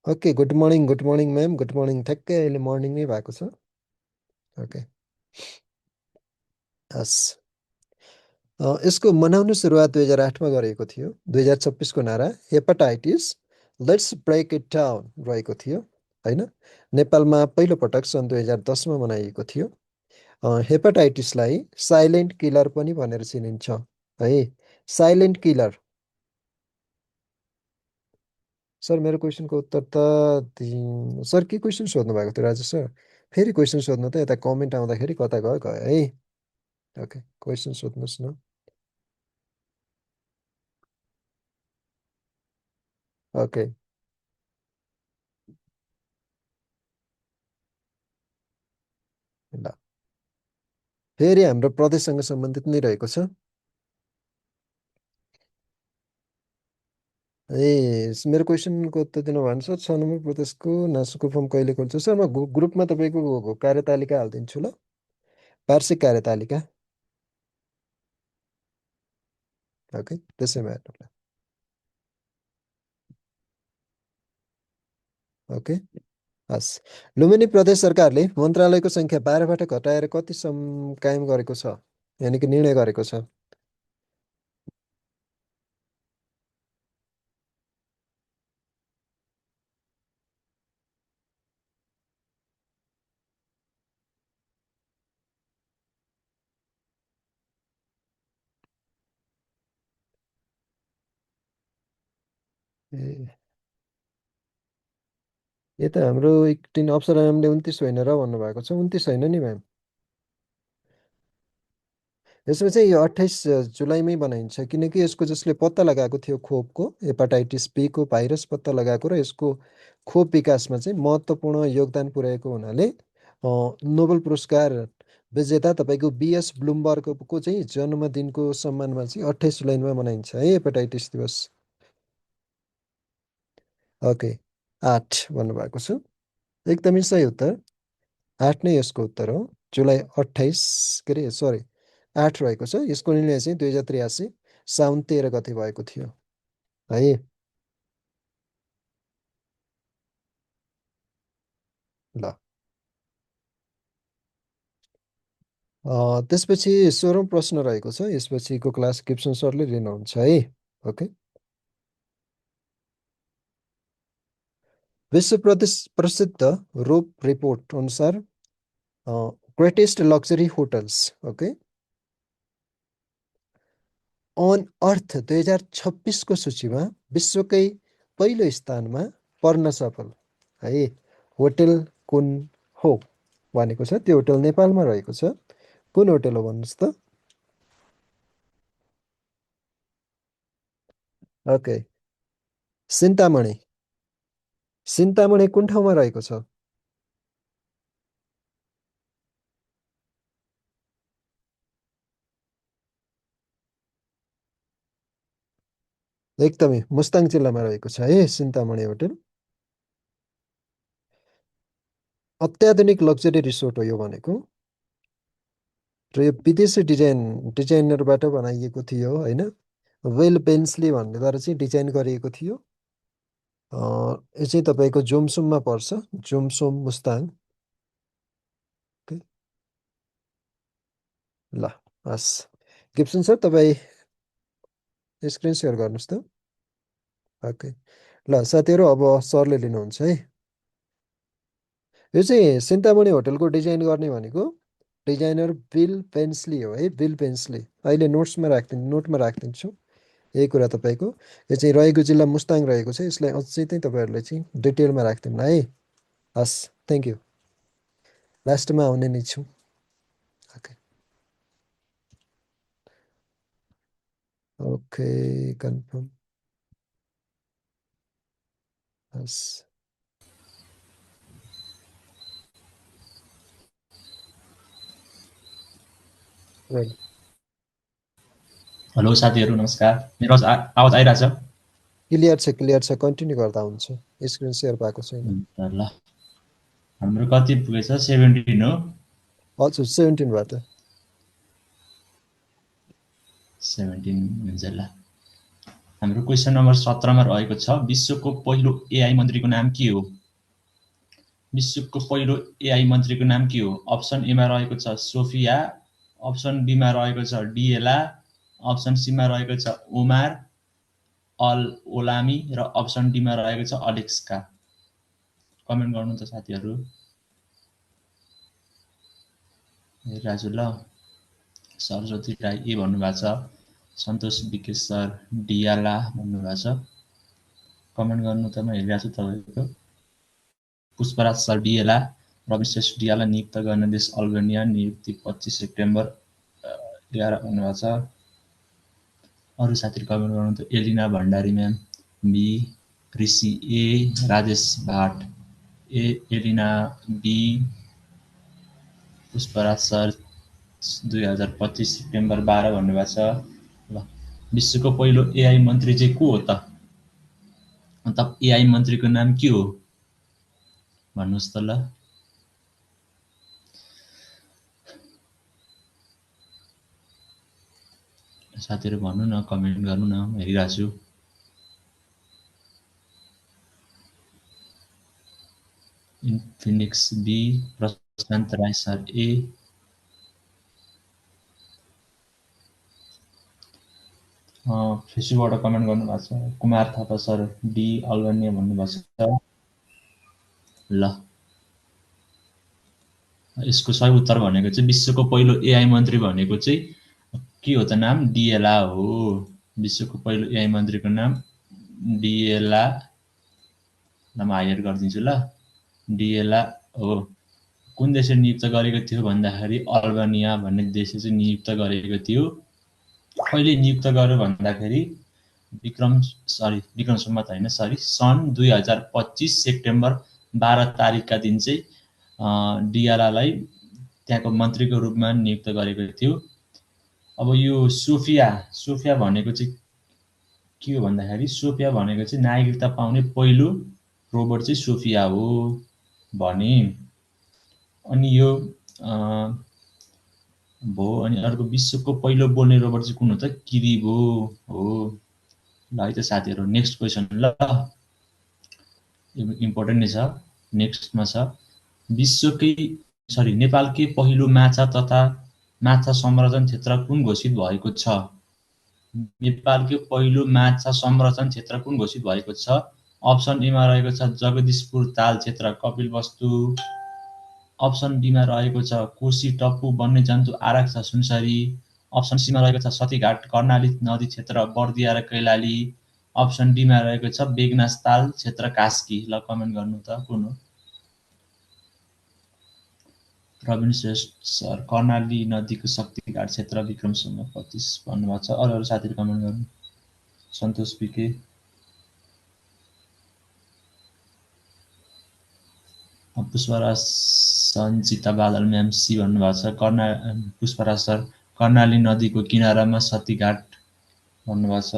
Okay, good morning ma'am, good morning. ठ्याक्कै अहिले मर्निङ नै भएको छ। ओके, हस्। यसको मनाउने सुरुवात 2008मा गरेको थियो। 2026को नारा hepatitis let's break it down रहेको थियो होइन। नेपालमा पहिलोपटक सन् 2010मा मनाइएको थियो। हेपाटाइटिसलाई साइलेन्ट किलर पनि भनेर चिनिन्छ है। साइलेन्ट किलर सर मेरो क्वेसनको उत्तर त सर के क्वेसन सोध्नु भएको थियो राजेश सर? फेरि क्वेसन सोध्नु त, यता कमेन्ट आउँदाखेरि कता गयो गयो है। ओके, क्वेसन सोध्नुहोस् न। ओके, ल फेरि हाम्रो प्रदेशसँग सम्बन्धित नै रहेको छ। मेरो क्वेसनको उत्तर दिनु भएन सर। 6 नम्बर प्रदेशको नासुको फर्म कहिले खोल्छ? सर म ग्रुपमा तपाईँको कार्यतालिका हालिदिन्छु ल, वार्षिक कार्यतालिका। ओके, त्यसैमा हेर्नु ल। ओके, हस्। लुम्बिनी प्रदेश सरकारले मन्त्रालयको सङ्ख्या 12बाट घटाएर कति कायम गरेको छ, यानि कि निर्णय गरेको छ? ए, यता हाम्रो एकदिन अप्सरा म्यामले 29 होइन र भन्नुभएको छ। 29 होइन नि म्याम। यसमा चाहिँ यो 28 जुलाईमै बनाइन्छ, किनकि यसको जसले पत्ता लगाएको थियो खोपको, हेपाटाइटिस बीको भाइरस पत्ता लगाएको र यसको खोप विकासमा चाहिँ महत्त्वपूर्ण योगदान पुर्याएको हुनाले नोबेल पुरस्कार विजेता तपाईँको बिएस ब्लुमबर्गको चाहिँ जन्मदिनको सम्मानमा चाहिँ 28 जुलाईमा मनाइन्छ है हेपाटाइटिस दिवस। ओके, 8 भन्नुभएको छ, एकदमै सही उत्तर। 8 नै यसको उत्तर हो। जुलाई 28, के अरे सरी 8 रहेको छ। यसको निर्णय चाहिँ 2083 साउन 13 गते भएको थियो है। ल त्यसपछि 16औं प्रश्न रहेको छ। यसपछिको क्लास गिब्सन सरले लिनुहुन्छ है। ओके, विश्व प्रसिद्ध रोप रिपोर्ट अनुसार greatest luxury hotels, okay, on earth 2026को सूचीमा विश्वकै पहिलो स्थानमा पर्न सफल है होटल कुन हो भनेको छ। त्यो होटल नेपालमा रहेको छ। कुन होटल हो भन्नुहोस् त? ओके, सिन्तामणी। सिन्तामणी कुन ठाउँमा रहेको छ? एकदमै मुस्ताङ जिल्लामा रहेको छ है सिन्तामणी होटल। अत्याधुनिक लग्जरी रिसोर्ट हो यो भनेको, र यो विदेशी डिजाइनरबाट बनाइएको थियो होइन। वेल पेन्सली भन्नेद्वारा चाहिँ डिजाइन गरिएको थियो। यो चाहिँ तपाईँको जोमसोममा पर्छ, जोमसोम मुस्ताङ। ओके, ल हस्। गिब्सन सर तपाईँ स्क्रिन सेयर गर्नुहोस् त। ओके, ल साथीहरू अब सरले लिनुहुन्छ है। यो चाहिँ सिन्तामणी होटलको डिजाइन गर्ने भनेको डिजाइनर बिल पेन्सली हो है, बिल पेन्सली। अहिले नोटमा राखिदिन्छु यही कुरा तपाईँको। यो चाहिँ रहेको जिल्ला मुस्ताङ रहेको छ। यसलाई अझै चाहिँ तपाईँहरूले चाहिँ डिटेलमा राखिदिनु ल है। हस्, थ्याङ्क यू। लास्टमा आउने नै छु। Okay, okay, confirm. हस्, वेल हेलो साथीहरू नमस्कार। मेरो आवाज आइरहेछ? क्लियर छ, कन्टिन्यू गर्दा हुन्छ। स्क्रिन सेयर भएको छैन। ल हाम्रो कति पुगेछ? 17 हो। हजुर 17बाट। 17 हुन्छ ल। हाम्रो क्वेसन नम्बर 17मा रहेको छ, विश्वको पहिलो एआई मन्त्रीको नाम के हो? विश्वको पहिलो एआई मन्त्रीको नाम के हो? अप्सन एमा रहेको छ सोफिया, अप्सन बीमा रहेको छ डिएला, अप्सन सीमा रहेको छ ओमार अल ओलामी र अप्सन डीमा रहेको छ अलेक्सका। कमेन्ट गर्नु त साथीहरू। राजु ल, सरस्वती राई ए भन्नुभएको छ, सन्तोष विकेश सर डियाला भन्नुभएको छ। कमेन्ट गर्नु त म हेरिरहेको छु तपाईँको। Pushparaj sir Diella, Ravi Shrestha Diella नियुक्त गर्ने देश अल्बेनिया, नियुक्ति 25 सेप्टेम्बर 11 भन्नुभएको छ। अरू साथीहरू कमेन्ट गर्नु त Elina Bhandari ma'am B, Rishi A, Rajesh Bhat A, Elina B, Pushparaj sir 2025 September 12 भन्नुभएको छ। ल, विश्वको पहिलो एआई मन्त्री चाहिँ को हो त? मतलब एआई मन्त्रीको नाम के हो भन्नुहोस् त ल। साथीहरू भन्नु न, कमेन्ट गर्नु न, हेरिरहेको छु। Infinix B, Prashant Rai sir A, फेसबुकबाट कमेन्ट गर्नुभएको छ Kumar Thapa sir D, Albania भन्नुभएको छ। ल, यसको सही उत्तर भनेको चाहिँ विश्वको पहिलो एआई मन्त्री भनेको चाहिँ के हो त नाम? डिएला हो। विश्वको पहिलो एआई मन्त्रीको नाम डिएला। ल, म हाइलाइट गरिदिन्छु ल, डिएला हो। कुन देशले नियुक्त गरेको थियो भन्दाखेरि अल्बेनिया भन्ने देशले चाहिँ नियुक्त गरेको थियो। कहिले नियुक्त गर्यो भन्दाखेरि विक्रम सम्वत होइन, सन् 2025 सेप्टेम्बर 12 तारिकका दिन चाहिँ डिएलालाई त्यहाँको मन्त्रीको रूपमा नियुक्त गरेको थियो। अब यो सोफिया भनेको चाहिँ के हो भन्दाखेरि सोफिया भनेको चाहिँ नागरिकता पाउने पहिलो रोबोट चाहिँ सोफिया हो भने। अनि यो भो। अनि अर्को विश्वको पहिलो बोल्ने रोबोट चाहिँ कुन हो त? किरिबो हो। ल है त साथीहरू, नेक्स्ट क्वेसन ल, इम्पोर्टेन्ट नै छ। नेक्स्टमा छ नेपालकै पहिलो माछा तथा माछा संरक्षण क्षेत्र कुन घोषित भएको छ? नेपालकै पहिलो माछा संरक्षण क्षेत्र कुन घोषित भएको छ? अप्सन एमा रहेको छ जगदीशपुर ताल क्षेत्र कपिलवस्तु, अप्सन डीमा रहेको छ कोशी टप्पु वन्यजन्तु आरक्ष सुनसरी, अप्सन सीमा रहेको छ सतीघाट कर्णाली नदी क्षेत्र बर्दिया र कैलाली, अप्सन डीमा रहेको छ बेगनास ताल क्षेत्र कास्की। ल, कमेन्ट गर्नु त कुन हो? रविन श्रेष्ठ सर कर्णाली नदीको शक्तिघाट क्षेत्र विक्रम सम्वत 25 भन्नुभएको छ। अरू साथीहरू कमेन्ट गर्नु। सन्तोष PK, Pushpraj Sanchita Badal ma'am C भन्नुभएको छ। पुष्पराज सर कर्णाली नदीको किनारामा सतीघाट भन्नुभएको छ।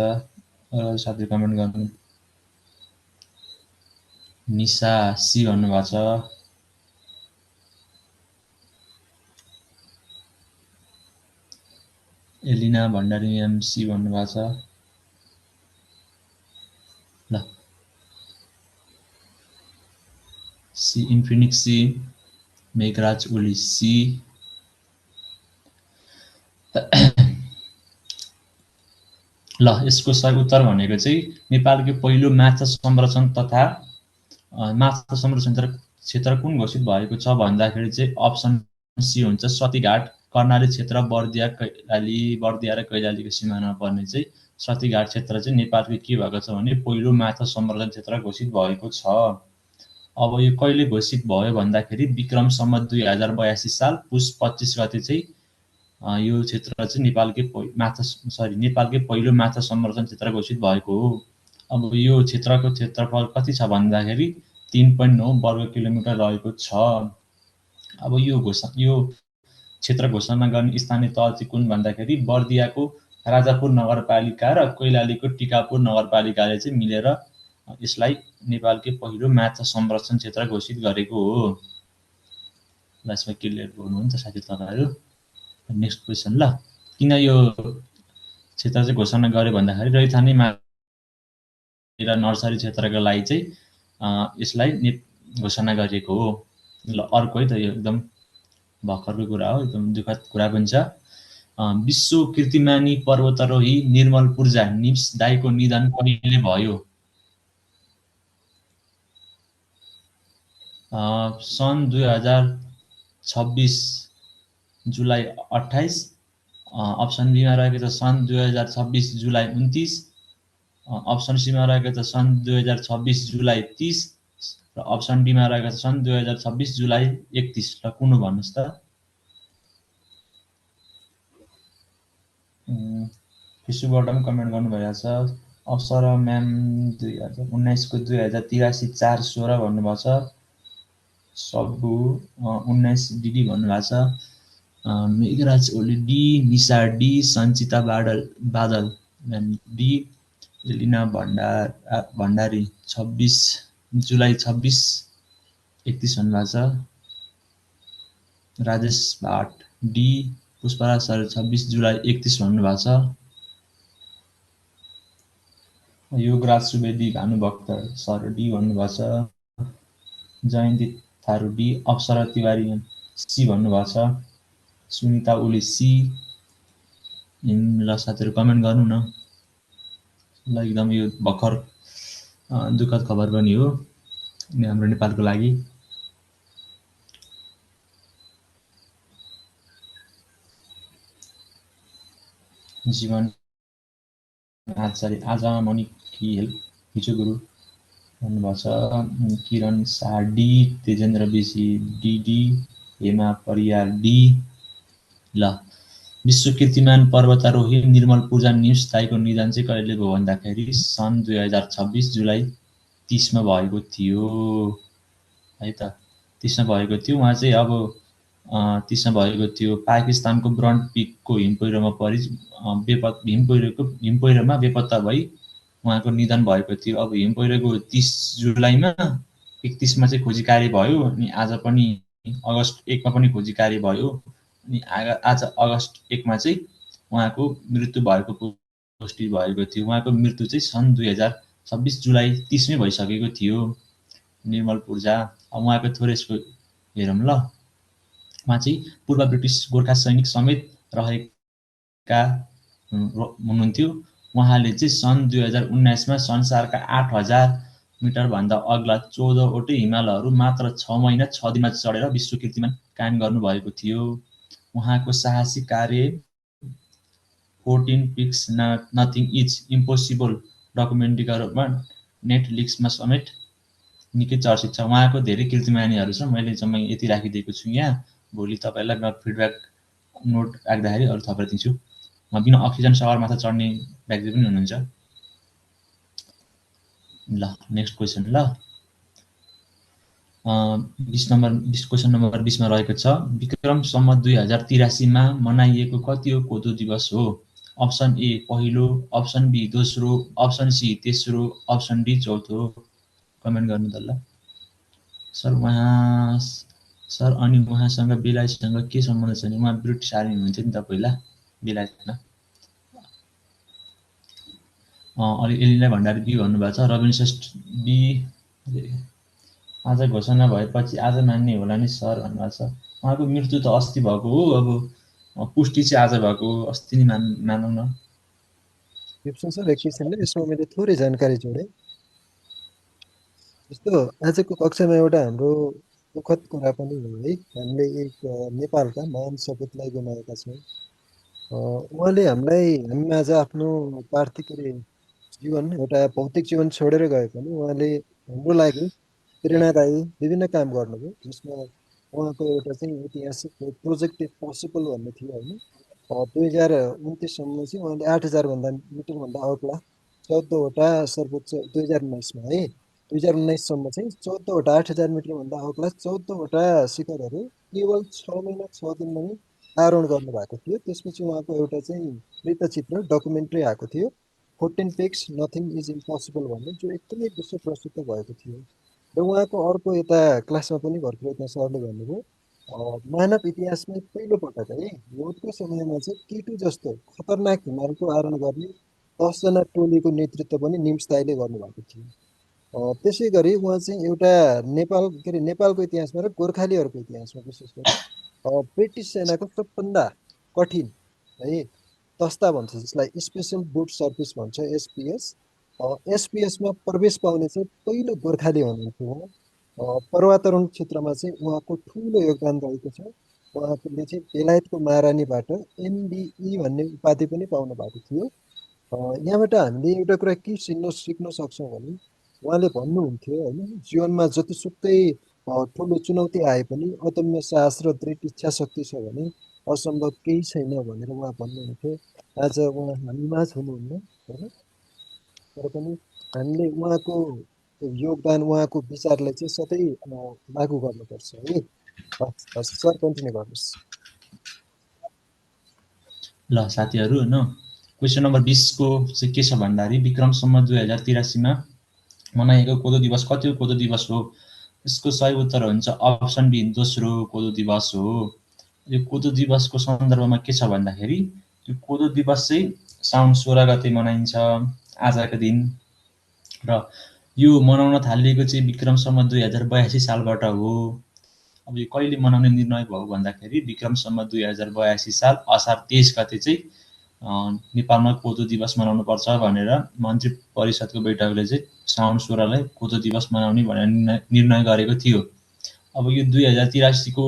अरू साथीहरू कमेन्ट गर्नु। निशा सी भन्नुभएको छ। एलिना भण्डारी म्याम सी भन्नुभएको छ। ल, C Infinix C, Meghraj Oli C. ल, यसको सही उत्तर भनेको चाहिँ नेपालकै पहिलो माछा संरक्षण तथा माछा संरक्षण क्षेत्र कुन घोषित भएको छ भन्दाखेरि चाहिँ अप्सन सी हुन्छ सतीघाट कर्णाली क्षेत्र बर्दिया र कैलालीको सिमानामा पर्ने चाहिँ सतीघाट क्षेत्र चाहिँ नेपालकै के भएको छ भने पहिलो माछा संरक्षण क्षेत्र घोषित भएको छ। अब यो कहिले घोषित भयो भन्दाखेरि विक्रम सम्वत 2082 साल पुस 25 गते चाहिँ यो क्षेत्र चाहिँ नेपालकै पहिलो माछा संरक्षण क्षेत्र घोषित भएको हो। अब यो क्षेत्रको क्षेत्रफल कति छ भन्दाखेरि 3.9 वर्ग किलोमिटर रहेको छ। अब यो क्षेत्र घोषणा गर्ने स्थानीय तह चाहिँ कुन भन्दाखेरि बर्दियाको राजापुर नगरपालिका र कैलालीको टिकापुर नगरपालिकाले चाहिँ मिलेर यसलाई नेपालकै पहिलो माछा संरक्षण क्षेत्र घोषित गरेको हो। ल, यसमा क्लियर गर्नु नि त साथी तपाईँहरू। नेक्स्ट क्वेसन ल, किन यो क्षेत्र चाहिँ घोषणा गर्यो भन्दाखेरि रैथाने नर्सरी क्षेत्रको लागि चाहिँ यसलाई घोषणा गरिएको हो। ल, अर्को है त, यो एकदम भर्खरको कुरा हो, एकदम दुःखद कुरा पनि छ। विश्व कीर्तिमानी पर्वतारोही निर्मल पूर्जा निप्स दाईको निधन कहिले भयो? सन् 2026 जुलाई 28। अप्सन बीमा रहेको छ सन् 2026 जुलाई 29, अप्सन सीमा रहेको छ सन् 2026 जुलाई 30 र अप्सन डीमा रहेको छ सन् 2026 जुलाई 31। ल कुन हो भन्नुहोस् त। फेसबुकबाट पनि कमेन्ट गर्नुभएको छ। अप्सरा म्याम 2019को 2083 4/16 भन्नुभएको छ। सबु 19 डिडी भन्नुभएको छ। मेघराज ओली डी, निशा डी, सञ्चिता बादल डी, एलिना भण्डारी 26 जुलाई 26 31 भन्नुभएको छ। राजेश भाट डी, पुष्पराज सर 26 जुलाई 31 भन्नुभएको छ। योगराज सुवेदी भानुभक्त सर डी भन्नुभएको छ। जयन्ती थारू डी, अप्सरा तिवारी सी भन्नुभएको छ। सुनिता ओली सी। ल साथीहरू कमेन्ट गर्नु न। ल एकदम यो भर्खर दुःखद खबर पनि हो हाम्रो नेपालको लागि। जीवन आचार्य आजमणि हिजो गुरु भन्नुभएको छ। किरण शाह डी, तेजेन्द्र बेसी डी, हेमा परियार डी। ल विश्व कीर्तिमान पर्वतारोही निर्मल पूजा निउस दाईको निधन चाहिँ कहिले भयो भन्दाखेरि सन् 2026 जुलाई 30 मा भएको थियो है त। 30 मा भएको थियो। उहाँ चाहिँ अब 30 मा भएको थियो। पाकिस्तानको ब्रन्ट पिकको हिमपहिरोमा परि हिमपहिरोमा बेपत्ता भई उहाँको निधन भएको थियो। अब हिमपहिरोको 30 जुलाईमा 31 मा चाहिँ खोजी कार्य भयो अनि आज पनि अगस्त 1 मा पनि खोजी कार्य भयो अनि आज अगस्त 1 मा चाहिँ उहाँको मृत्यु भएको पुष्टि भएको थियो। उहाँको मृत्यु चाहिँ सन् 2026 जुलाई 30 मै भइसकेको थियो। निर्मल पूजा उहाँको थोरै हेरौँ ल। उहाँ चाहिँ पूर्व ब्रिटिस गोर्खा सैनिक समेत रहेका हुनुहुन्थ्यो। उहाँले चाहिँ सन् 2019 मा संसारका 8000 मिटरभन्दा अग्ला 14 वटै हिमालहरू मात्र 6 महिना 6 दिनमा चढेर विश्व कीर्तिमान कायम गर्नुभएको थियो। उहाँको साहसी कार्य 14 पिक्स नथिङ इज इम्पोसिबल डकुमेन्ट्रीका रूपमा नेटफ्लिक्समा समेत निकै चर्चित छ। उहाँको धेरै कीर्तिमानीहरू छ। मैले जम्मै यति राखिदिएको छु यहाँ। भोलि तपाईँलाई म फिडब्याक नोट राख्दाखेरि अरू थपेर दिन्छु। बिना अक्सिजन सगरमाथा चढ्ने व्यक्ति पनि हुनुहुन्छ। ल नेक्स्ट क्वेसन ल। क्वेसन नम्बर 20 मा रहेको छ विक्रम सम्वत 2083 मा मनाइएको कति हो कोदो दिवस हो। अप्सन ए पहिलो, अप्सन बी दोस्रो, अप्सन सी तेस्रो, अप्सन डी चौथो। कमेन्ट गर्नु त ल। सर अनि उहाँसँग बेलायतसँग के सम्बन्ध छ नि। उहाँ ब्रिटिस आर्मी हुनुहुन्थ्यो नि त पहिला बेलायतमा। अलि एलिना भण्डारी बी भन्नुभएको छ। रविन श्रेष्ठ बी। आज घोषणा भएपछि आज मान्ने होला नि सर भन्नुभएको छ। उहाँको मृत्यु त अस्ति भएको हो। अब पुष्टि चाहिँ आज भएको हो। अस्ति नै मानौँ न। सर एकैछिनले यसमा मैले थोरै जानकारी जोडेँ। जस्तो आजको कक्षामा एउटा हाम्रो दुःखद कुरा पनि हो है। हामीले एक नेपालका महान सपुतलाई गुमाएका छौँ। उहाँले हामीमाझ आफ्नो पार्थिव जीवन एउटा भौतिक जीवन छोडेर गए पनि उहाँले हाम्रो लागि प्रेरणादायी विभिन्न काम गर्नुभयो। जसमा उहाँको एउटा चाहिँ ऐतिहासिक प्रोजेक्ट पोसिबल भन्ने थियो होइन। 2029सम्म चाहिँ उहाँले 8000 मिटरभन्दा अग्ला 14वटा सर्वोच्च 2019मा है 2019सम्म चाहिँ 14वटा 8000 मिटरभन्दा अग्ला 14वटा शिखरहरू केवल 6 महिना 6 दिनमा नै आरोहण गर्नुभएको थियो। त्यसपछि उहाँको एउटा चाहिँ वृत्तचित्र डकुमेन्ट्री आएको थियो 14 पिक्स नथिङ इज इम्पोसिबल भन्ने, जो एकदमै विश्व प्रसिद्ध भएको थियो। र उहाँको अर्को यता क्लासमा पनि भर्खर यता सरले भन्नुभयो मानव इतिहासमै पहिलोपटक है युद्धको समयमा चाहिँ केटु जस्तो खतरनाक हिमालको आरोहण गर्ने 10जना टोलीको नेतृत्व पनि निम्स दाइले गर्नुभएको थियो। त्यसै गरी उहाँ चाहिँ एउटा नेपालको इतिहासमा र गोर्खालीहरूको इतिहासमा विशेष गरी ब्रिटिस सेनाको सबभन्दा कठिन है दस्ता भन्छ जसलाई स्पेसल बुट सर्भिस भन्छ एसपिएस। एसपिएसमा प्रवेश पाउने चाहिँ पहिलो गोर्खाली हुनुहुन्थ्यो उहाँ। पर्वतारोहण क्षेत्रमा चाहिँ उहाँको ठुलो योगदान रहेको छ। उहाँले चाहिँ बेलायतको महारानीबाट एमबिई भन्ने उपाधि पनि पाउनु भएको थियो। यहाँबाट हामीले एउटा कुरा के सिक्न सक्छौँ भने उहाँले भन्नुहुन्थ्यो होइन, जीवनमा जतिसुकै ठुलो चुनौती आए पनि अदम्य साहस र दृढ इच्छा शक्ति छ भने असम्भव केही छैन भनेर उहाँ भन्नुहुन्थ्यो। आज उहाँ हामीमाझ हुनुहुन्न होइन, तर पनि हामीले उहाँको योगदान, उहाँको विचारलाई चाहिँ सधैँ लागू गर्नुपर्छ है। हस् हस् सर, कन्टिन्यू गर्नुहोस्। ल साथीहरू होइन, क्वेसन नम्बर 20को चाहिँ के छ भन्दाखेरि विक्रम सम्वत 2083मा मनाइएको कोदो दिवस कति कोदो दिवस हो? यसको सही उत्तर हुन्छ अप्सन बी, दोस्रो कोदो दिवस हो। यो कोदो दिवसको सन्दर्भमा के छ भन्दाखेरि यो कोदो दिवस चाहिँ साउन 16 गते मनाइन्छ आजको दिन, र यो मनाउन थालिएको चाहिँ विक्रम सम्वत 2082 सालबाट हो। अब यो कहिले मनाउने निर्णय भयो भन्दाखेरि विक्रम सम्वत 2082 साल असार 23 गते चाहिँ नेपालमा कोदो दिवस मनाउनुपर्छ भनेर मन्त्री परिषदको बैठकले चाहिँ साउन 16लाई कोदो दिवस मनाउने भनेर निर्णय गरेको थियो। अब यो 2083को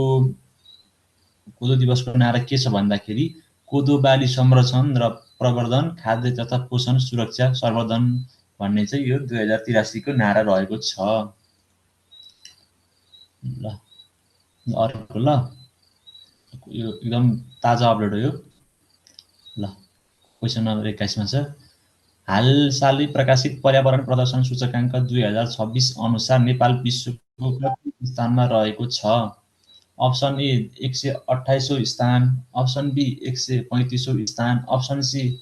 कोदो दिवसको नारा के छ भन्दाखेरि कोदो बाली संरक्षण र प्रवर्धन, खाद्य तथा पोषण सुरक्षा सर्वधन भन्ने चाहिँ यो 2083को नारा रहेको छ। ल अर्को, ल यो एकदम ताजा अपडेट हो यो। ल क्वेसन नम्बर 21मा छ, हालसालै प्रकाशित पर्यावरण प्रदर्शन सूचकाङ्क 2026 अनुसार नेपाल विश्वको कति स्थानमा रहेको छ? अप्सन ए 128औं स्थान, अप्सन बी 135औं स्थान, अप्सन सी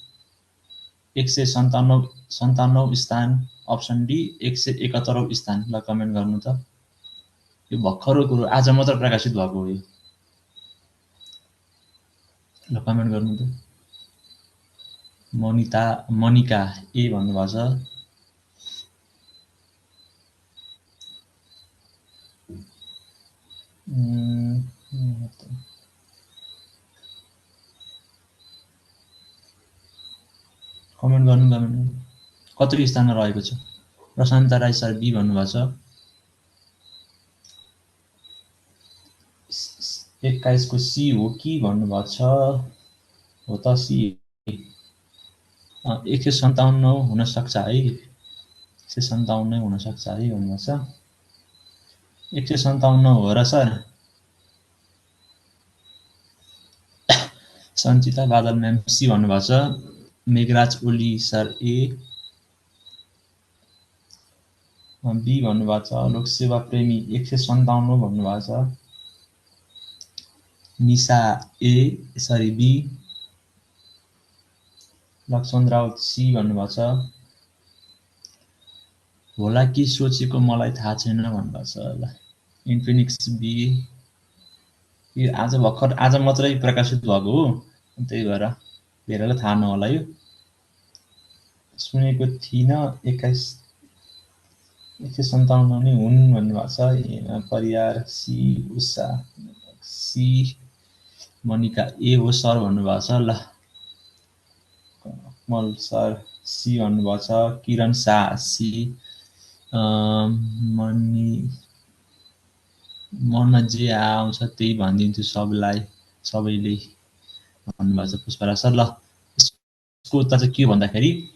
157औं स्थान, अप्सन डी 171औं स्थान। ल कमेन्ट गर्नु त। यो भर्खरको कुरो, आज मात्र प्रकाशित भएको हो यो। ल कमेन्ट गर्नु त। मनिका ए भन्नुभएको छ। कमेन्ट गर्नु कति स्थानमा रहेको छ? प्रशान्त राई सर बी भन्नुभएको छ। 21 को सी हो कि भन्नुभएको छ। हो त सी 157 हुनसक्छ है, 157 हुनसक्छ है भन्नुभएको छ। 157 हो र sir? Sanchita Badal ma'am C भन्नुभएको छ। Meghraj Oli sir A, B भन्नुभएको छ। लोकसेवा प्रेमी 157 भन्नुभएको छ। Nisha A sorry B, Laxman Raut C भन्नुभएको छ। होला कि सोचेको मलाई थाहा छैन भन्नुभएको छ। ल इन्फिनिक्स बी, यो आज भर्खर आज मात्रै प्रकाशित भएको हो, त्यही भएर धेरैलाई थाहा नहोला। यो सुनेको थिइनँ। 157 नै हुन् भन्नुभएको छ। हेमा परियार सी, उषा सी, मनिका ए हो सर भन्नुभएको छ। ल कमल सर सी भन्नुभएको छ। किरण शाह सी, मनमा जे आउँछ त्यही भनिदिन्छु सबैले भन्नुभएको छ पुष्पराज सर। ल यसको उत्तर चाहिँ के भन्दाखेरि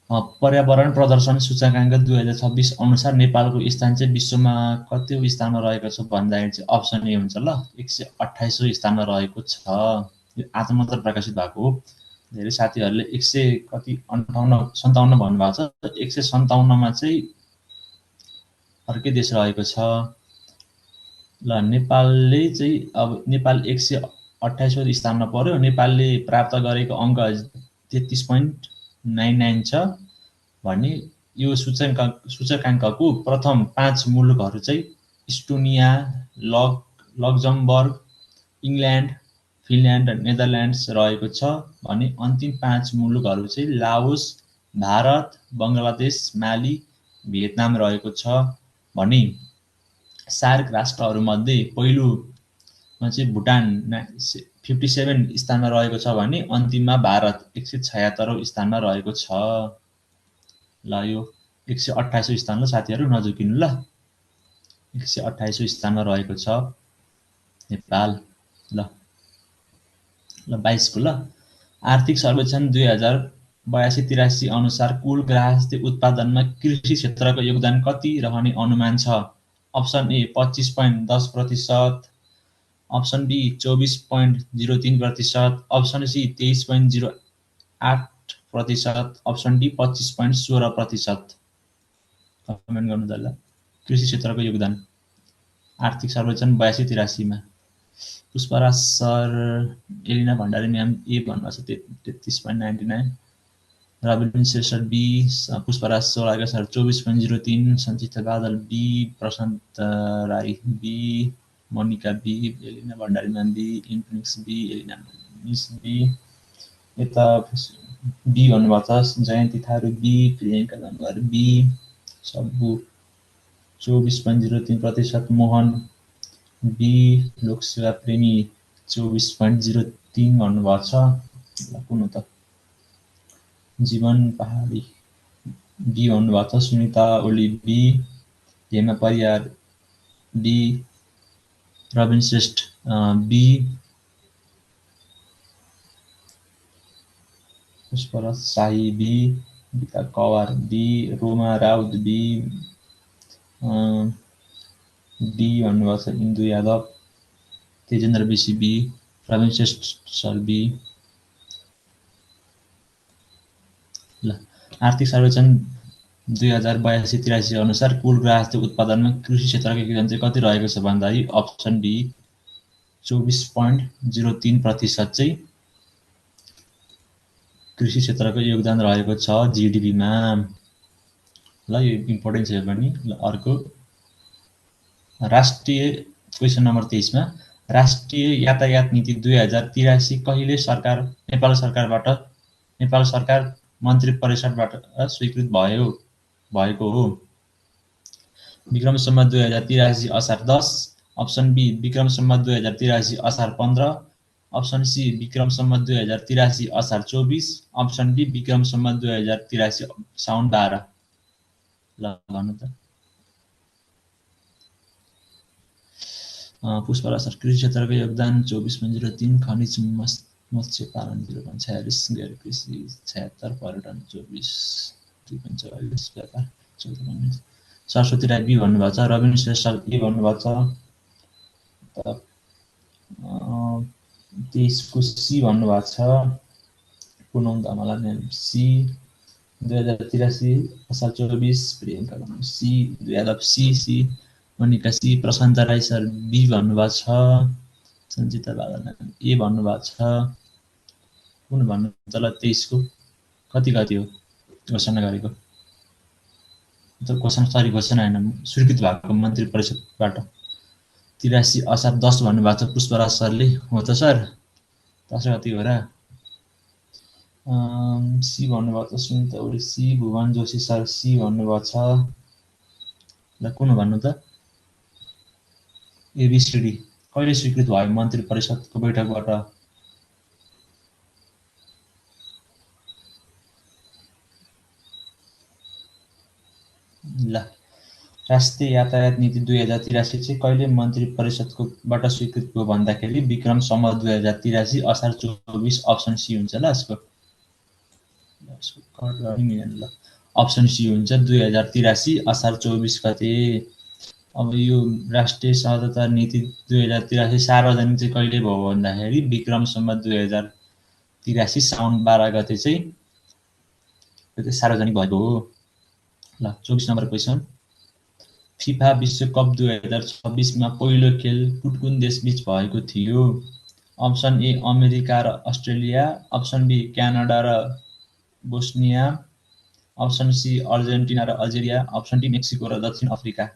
पर्यावरण प्रदर्शन सूचकाङ्क 2026 अनुसार नेपालको स्थान चाहिँ विश्वमा कति स्थानमा रहेको छ भन्दाखेरि चाहिँ अप्सन ए हुन्छ। ल 128औं स्थानमा रहेको छ। यो आज मात्र प्रकाशित भएको हो। धेरै साथीहरूले 157 भन्नुभएको छ। 157मा चाहिँ अर्कै देश रहेको छ। ल नेपालले चाहिँ अब नेपाल 128औं स्थानमा पर्यो। नेपालले प्राप्त गरेको अङ्क 33.99 छ भने यो सूचकाङ्कको प्रथम 5 मुलुकहरू चाहिँ इस्टोनिया, लक्जमबर्ग, इङ्ल्यान्ड, फिनल्यान्ड र नेदरल्यान्ड्स रहेको छ भने अन्तिम 5 मुलुकहरू चाहिँ लाओस, भारत, बङ्गलादेश, माली, भियतनाम रहेको छ भने सार्क राष्ट्रहरूमध्ये पहिलोमा चाहिँ भुटान 57 स्थानमा रहेको छ भने अन्तिममा भारत 176औं स्थानमा रहेको छ। ल यो 128औं स्थान, ल साथीहरू नझुकिनु ल। 128औं स्थानमा रहेको छ नेपाल। ल 22 को ल आर्थिक सर्वेक्षण 2000 82-83 अनुसार कुल ग्राहस्थ्य उत्पादनमा कृषि क्षेत्रको योगदान कति रहने अनुमान छ? Option A 25.10%, option B 24.03%, option C 23.08%, option D 25.16%। Comment गर्नु होला। कृषि क्षेत्रको योगदान आर्थिक सर्वेक्षण 82-83 मा Pushparaj sir, Elina Bhandari ma'am A भन्नुभएको छ 33.99, Rabin Shersar B, Pushparaj Solaka sir 24.03, Sanchita Badal B, Prashant Rai B, Manika B, Elina Bhandari ma'am B, Infinix B, Elina miss B, यता बी भन्नुभएको छ Jayanti Tharu B, Priyanka Dhangar B, सब्बु 24.03%, Mohan be, Lok Sewa प्रेमी 24.03 भन्नुभएको छ। कुन हो त? जीवन पहाडी बी भन्नुभएको छ, Sunita Oli B, Hema Pariyar B, Rabin Shrestha B, Pushparaj Shahi B, Gita Kawar B, Roma Raut B, D भन्नुभएको छ Indu Yadav, Tejendra Besi B, Rabin Shrestha sir B. ल आर्थिक सर्वेक्षण 2082-83 अनुसार कुल ग्राहस्थ्य उत्पादनमा कृषि क्षेत्रको योगदान चाहिँ कति रहेको छ भन्दाखेरि अप्सन डी 24.03% चाहिँ कृषि क्षेत्रको योगदान रहेको छ जिडिपीमा। ल यो इम्पोर्टेन्ट छ पनि। ल अर्को राष्ट्रिय क्वेसन नम्बर 23 मा राष्ट्रिय यातायात नीति 2083 कहिले नेपाल सरकार मन्त्री परिषदबाट स्वीकृत भएको हो? विक्रम सम्वत 2083 असार 10, अप्सन बी विक्रम सम्वत 2083 असार 15, अप्सन सी विक्रम सम्वत 2083 असार 24, अप्सन डी विक्रम सम्वत 2083 साउन 12। ल भन्नु त। पुष्पराज सर कृषि क्षेत्रको योगदान 24.03, खनिज मत्स्य पालन 0.46, गैर कृषि 76, पर्यटन 24, 2.44, व्यापार 14, सरस्वती राई बी भन्नुभएको छ, रविन श्रेष्ठ ए भन्नुभएको छ, 23 को सी भन्नुभएको छ, पुनम धमला म्याम सी, 2083 असार 24 Priyanka C, Yadav C, Manika C, Prashant Rai sir B भन्नुभएको छ, सञ्चिता बादल ए भन्नुभएको छ। कुन भन्नु त ल 23 को कति हो घोषणा गरेको? त घोषणा होइन, स्वीकृत भएको मन्त्री परिषदबाट 83 असार 10 भन्नुभएको छ पुष्पराज सरले। हो त सर? 10 कति हो र? सी भन्नुभएको छ Sunita Oli C, Bhuwan Joshi sir C भन्नुभएको छ। ल कुन भन्नु त? एबिसिडी कहिले स्वीकृत भयो मन्त्री परिषदको बैठकबाट? ल राष्ट्रिय यातायात नीति 2083 चाहिँ कहिले मन्त्री परिषदकोबाट स्वीकृत भयो भन्दाखेरि विक्रम सम्वत 2083 असार 24, अप्सन सी हुन्छ। ल यसको ल अप्सन सी हुन्छ 2083 असार 24 गते। अब यो राष्ट्रिय सहजता नीति 2083 सार्वजनिक चाहिँ कहिले भयो भन्दाखेरि विक्रम सम्वत 2083 साउन 12 गते चाहिँ सार्वजनिक भएको हो। ल 24 नम्बर क्वेसन, फिफा विश्वकप 2026 मा पहिलो खेल कुन देशबीच भएको थियो? अप्सन ए अमेरिका र अस्ट्रेलिया, अप्सन बी क्यानाडा र बोस्निया, अप्सन सी अर्जेन्टिना र अल्जेरिया, अप्सन डी मेक्सिको र दक्षिण अफ्रिका।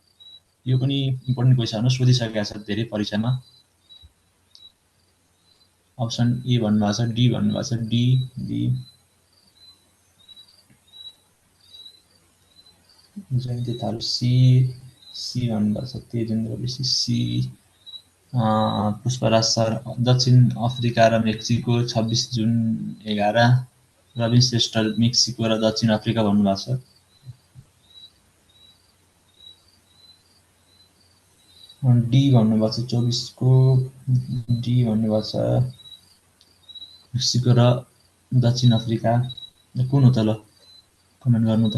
यो पनि इम्पोर्टेन्ट क्वेसन हो, सोधिसकेका छ धेरै परीक्षामा। अप्सन ए भन्नुभएको छ, डी भन्नुभएको छ, डी जयन्ती थारू सी भन्नुभएको छ, तेजेन्द्र बेसी सी, पुष्पराज सर दक्षिण अफ्रिका र मेक्सिको 26 जुन 11, रविन श्रेष्ठ मेक्सिको र दक्षिण अफ्रिका भन्नुभएको छ। डी भन्नुभएको छ 24 को डी भन्नुभएको छ, मेक्सिको र दक्षिण अफ्रिका। कुन हो त ल कमेन्ट गर्नु त।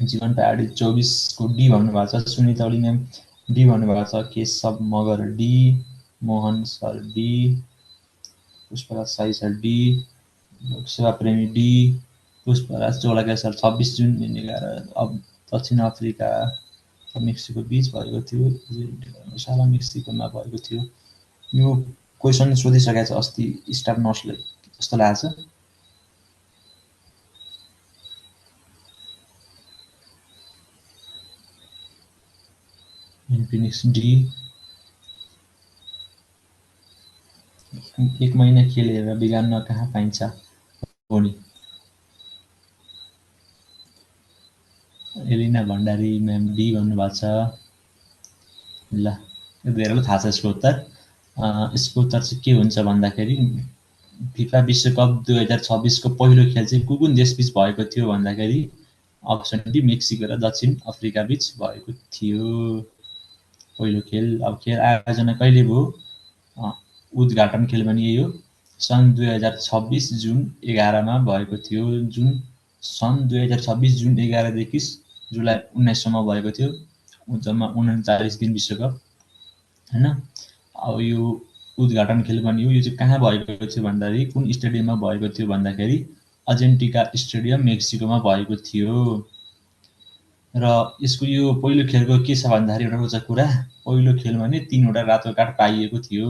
जीवन पहाडी 24 को डी भन्नुभएको छ। सुनिता ओली म्याम डी भन्नुभएको छ। Keshav Magar D, Mohan sir D, Pushparaj Sai sir D, लोकसेवा प्रेमी डी, पुष्पराज चौलाका सर 26 जुन 2011 अब दक्षिण अफ्रिका मेक्सिको बीच भएको थियो। साला मेक्सिकोमा भएको थियो। यो क्वेसन सोधिसकेको छ अस्ति स्टाफ नर्सले जस्तो लागेको छ। Infinix D. 1 महिना खेलेर बिगार्न कहाँ पाइन्छ हो नि। एलिना भण्डारी म्याम डी भन्नुभएको छ। ल धेरैलाई थाहा छ यसको उत्तर। यसको उत्तर चाहिँ के हुन्छ भन्दाखेरि फिफा विश्वकप 2026 को पहिलो खेल चाहिँ कुन देशबीच भएको थियो भन्दाखेरि अप्सन डी मेक्सिको र दक्षिण अफ्रिका बीच भएको थियो पहिलो खेल। अब खेल आयोजना कहिले भयो? उद्घाटन खेल पनि यही हो। सन् 2026 जुन 11 मा भएको थियो। सन् 2026 जुन 11 देखि जुलाई 19 सम्म भएको थियो। जम्मा 39 दिन विश्वकप हैन। अब यो उद्घाटन खेल पनि हो। यो चाहिँ कहाँ भएको थियो भन्दाखेरि कुन स्टेडियममा भएको थियो भन्दाखेरि अर्जेन्टिका स्टेडियम मेक्सिकोमा भएको थियो। र यसको यो पहिलो खेलको के छ भन्दाखेरि एउटा रोचक कुरा, पहिलो खेल भने 3वटा रातो कार्ड पाइएको थियो।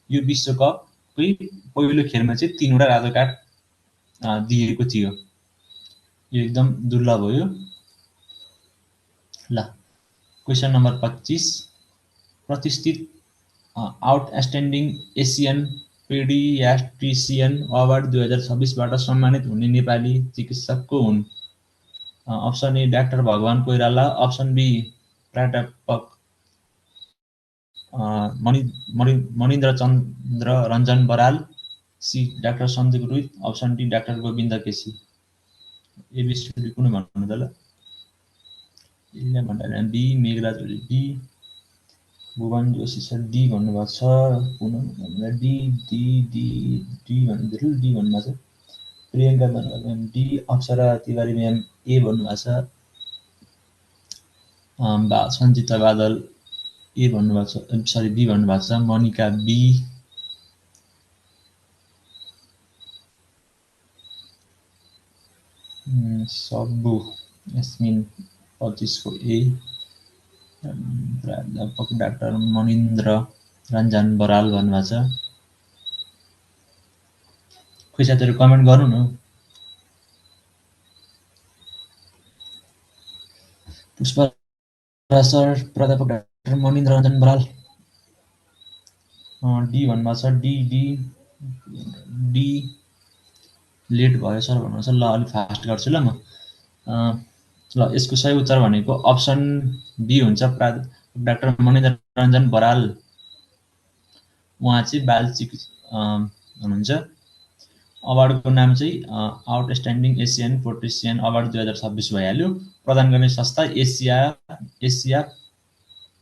यो विश्वकपकै पहिलो खेलमा चाहिँ 3वटा रातो कार्ड दिएको थियो। यो एकदम दुर्लभ हो यो। ल क्वेसन नम्बर 25 प्रतिष्ठित आउटस्ट्यान्डिङ एसियन पेडियाट्रिसियन अवार्ड 2026 बाट सम्मानित हुने नेपाली चिकित्सक को हुन्? अप्सन ए डाक्टर भगवान कोइराला, अप्सन बी प्राध्यापक Manindra Chandra Ranjan Baral, C doctor Sandeep Rui, option D doctor Govinda KC. A B C D कुन भन्नु त ल। Elina Bhandari B, Meghraj Oli B, Bhuwan Joshi sir D भन्नुभएको छ। Punam D D D D भन्नुभएको डी भन्नुभएको छ। Priyanka Banwal ma'am D, Apsara Tiwari ma'am A भन्नुभएको छ। सञ्चिता बादल ए भन्नुभएको छ, सरी बी भन्नुभएको छ। मनिका बी, सब्बु यास्मिन 25 को ए, प्राध्यापक डाक्टर मनिन्द्र रञ्जन बराल भन्नुभएको छ। खोइ साथीहरु कमेन्ट गर्नु न। पुष्पराज सर प्राध्यापक डाक्टर मनिन्द्र रञ्जन बराल डी भन्नुभएको छ। डी डी डी लेट भयो सर भन्नुहुन्छ। ल अलि फास्ट गर्छु ल म। ल यसको सही उत्तर भनेको अप्सन बी हुन्छ। डाक्टर मनिन्द्र रञ्जन बराल उहाँ चाहिँ बाल चिकित्सक हुनुहुन्छ। अवार्डको नाम चाहिँ आउटस्ट्यान्डिङ एसियन पोट्रिसियन अवार्ड 2026 भइहाल्यो। प्रदान गर्ने संस्था एसिया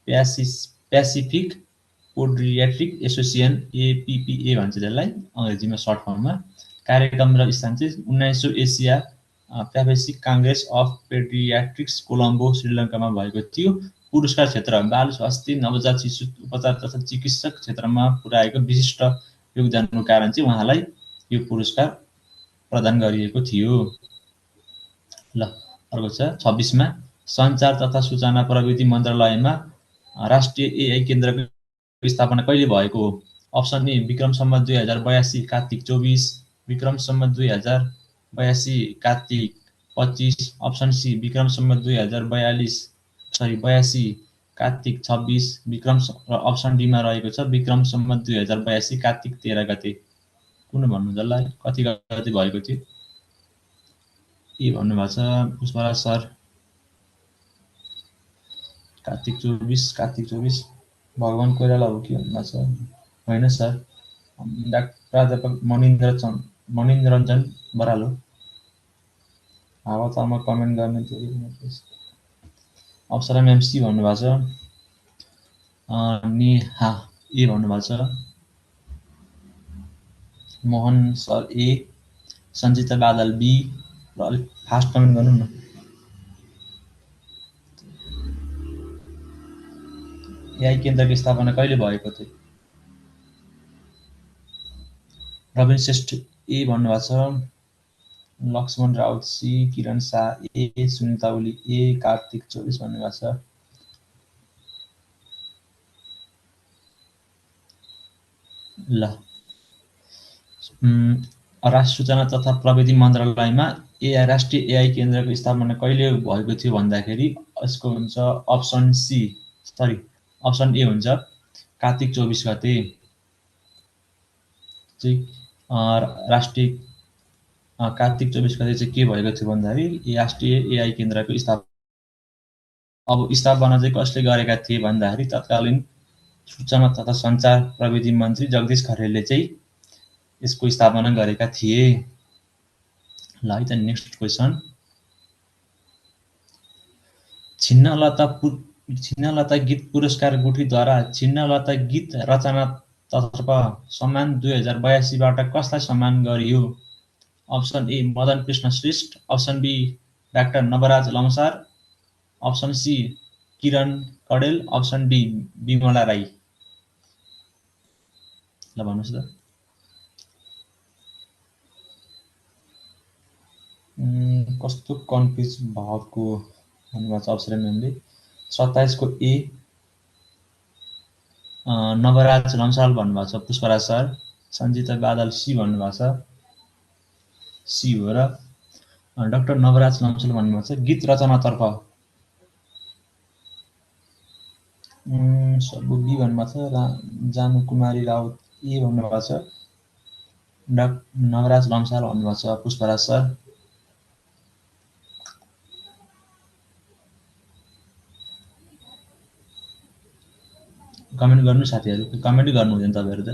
प्यासिफिक पोड्रियाट्रिक एसोसिएसन एपिपिए भन्छ त्यसलाई अङ्ग्रेजीमा सर्ट फर्ममा। कार्यक्रम र स्थान चाहिँ 1900 Asia Pacific Congress of Pediatrics Colombo श्रीलङ्कामा भएको थियो। पुरस्कार क्षेत्र बाल स्वास्थ्य नवजात शिशु उपचार तथा चिकित्सक क्षेत्रमा पुर्याएको विशिष्ट योगदानको कारण चाहिँ उहाँलाई यो पुरस्कार प्रदान गरिएको थियो। ल अर्को छ 26 मा सञ्चार तथा सूचना प्रविधि मन्त्रालयमा राष्ट्रिय एआई केन्द्रको स्थापना कहिले भएको हो? अप्सन ए विक्रम सम्वत 2082 कार्तिक 24, विक्रम सम्वत 2082 कार्तिक 25, अप्सन सी विक्रम सम्वत 2082 कार्तिक 26, विक्रम र अप्सन डी मा रहेको छ विक्रम सम्वत 2082 कार्तिक 13 गते। कुन भन्नु त ल कति गते भएको थियो? ए भन्नुभएको छ पुष्पराज सर कार्तिक 24। भगवान कोइराला हो कि भन्नुभएको छ। होइन सर प्राध्यापक मनिन्द्र रञ्जन बराल हो। हावातालमा कमेन्ट गर्ने अप्सरा म्याम सी भन्नुभएको छ। नेहा ए भन्नुभएको छ। मोहन सर ए, सञ्जिता बादल बी। र अलिक फास्ट कमेन्ट गर्नु न। एआई केन्द्रको स्थापना कहिले भएको थियो? रविन श्रेष्ठ ए भन्नुभएको छ, लक्ष्मण राउत सी, किरण शाह ए, सुनिता ओली ए, कार्तिक 24 भन्नुभएको छ। ल राष्ट्रिय सूचना तथा प्रविधि मन्त्रालयमा राष्ट्रिय एआई केन्द्रको स्थापना कहिले भएको थियो भन्दाखेरि यसको हुन्छ option C, sorry option A हुन्छ कार्तिक 24 गते चाहिँ राष्ट्रिय कार्तिक 24 गते चाहिँ के भएको थियो भन्दाखेरि राष्ट्रिय एआई केन्द्रको स्थापना। अब स्थापना चाहिँ कसले गरेका थिए भन्दाखेरि तत्कालीन सूचना तथा सञ्चार प्रविधि मन्त्री जगदीश खरेलले चाहिँ यसको स्थापना गरेका थिए। ल है त नेक्स्ट क्वेसन। छिन्नलता गीत पुरस्कार गुठीद्वारा छिन्नलता गीत रचनातर्फ सम्मान 2082बाट कसलाई सम्मान गरियो? Option A Madan Krishna Shrestha, option B doctor Nawaraj Lamsal, option C Kiran Kadel, option D Bimala Rai. ल भन्नुहोस् त। कस्तो कन्फ्युज भएको भन्नुभएको छ अप्सन म्यामले। 27 को ए नवराज लम्साल भन्नुभएको छ पुष्पराज सर। सञ्जिता बादल सी भन्नुभएको छ, सी हो। र डाक्टर नवराज लम्साल भन्नुभएको छ गीत रचनातर्फ सबु बी भन्नुभएको छ। जानु कुमारी राउत ए भन्नुभएको छ। नवराज लम्साल भन्नुभएको छ पुष्पराज सर। कमेन्ट गर्नु साथीहरू, कमेन्टै गर्नु हुँदैन तपाईँहरू त।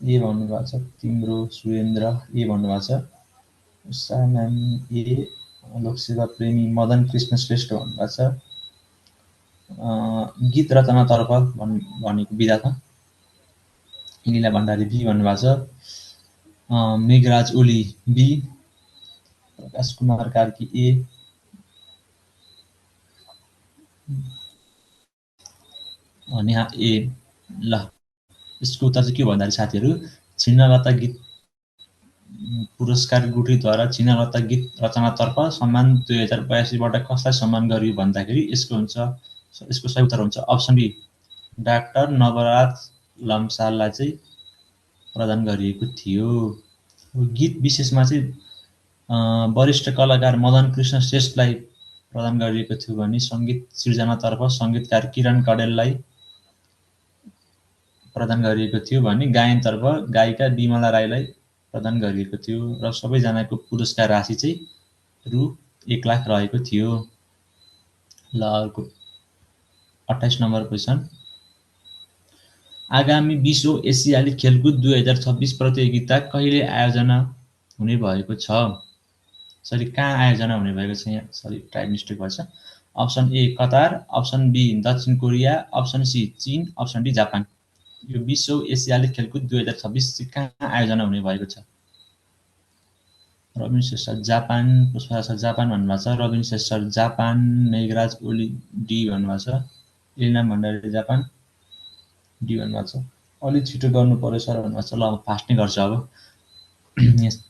ए भन्नुभएको छ तिम्रो सुरेन्द्र ए भन्नुभएको छ। उषा म्याम ए, लोकसेवा प्रेमी मदन कृष्ण श्रेष्ठ भन्नुभएको छ। गीत रचनातर्फ भनेको विधा छ। लीला भण्डारी बी भन्नुभएको छ। मेघराज ओली बी, प्रकाश कुमार कार्की ए, नेहा ए। ल यसको उत्तर चाहिँ के भन्दाखेरि साथीहरू छिन्नलता गीत पुरस्कार गुठीद्वारा छिन्नलता गीत रचनातर्फ सम्मान 2082बाट कसलाई सम्मान गरियो भन्दाखेरि यसको सही उत्तर हुन्छ अप्सन बी डाक्टर नवराज लम्साललाई चाहिँ प्रदान गरिएको थियो। गीत विशेषमा चाहिँ वरिष्ठ कलाकार मदन कृष्ण श्रेष्ठलाई प्रदान गरिएको थियो भने सङ्गीत सिर्जनातर्फ सङ्गीतकार किरण कडेललाई प्रदान गरिएको थियो भने गायनतर्फ गायिका बिमला राईलाई प्रदान गरिएको थियो। र सबैजनाको पुरस्कार राशि चाहिँ रु 1 लाख रहेको थियो। ल अर्को 28 नम्बर क्वेसन। आगामी विश्व एसियाली खेलकुद 2026 प्रतियोगिता कहिले आयोजना हुने भएको छ? सरी कहाँ आयोजना हुने भएको छ? यहाँ सरी टाइप मिस्टेक भएछ। Option A Qatar, option B दक्षिण कोरिया, अप्सन सी चीन, अप्सन डी जापान। यो विश्व एसियाली खेलकुद 2026 चाहिँ कहाँ आयोजना हुने भएको छ? Rabin Shrestha Japan, Pushparaj sir Japan भन्नुभएको छ। रविन श्रेष्ठ जापान, मेघराज ओली डी भन्नुभएको छ। लीला भण्डारी जापान डी भन्नुभएको छ। अलिक छिटो गर्नु पर्यो सर भन्नुभएको छ। ल म फास्ट नै गर्छु अब।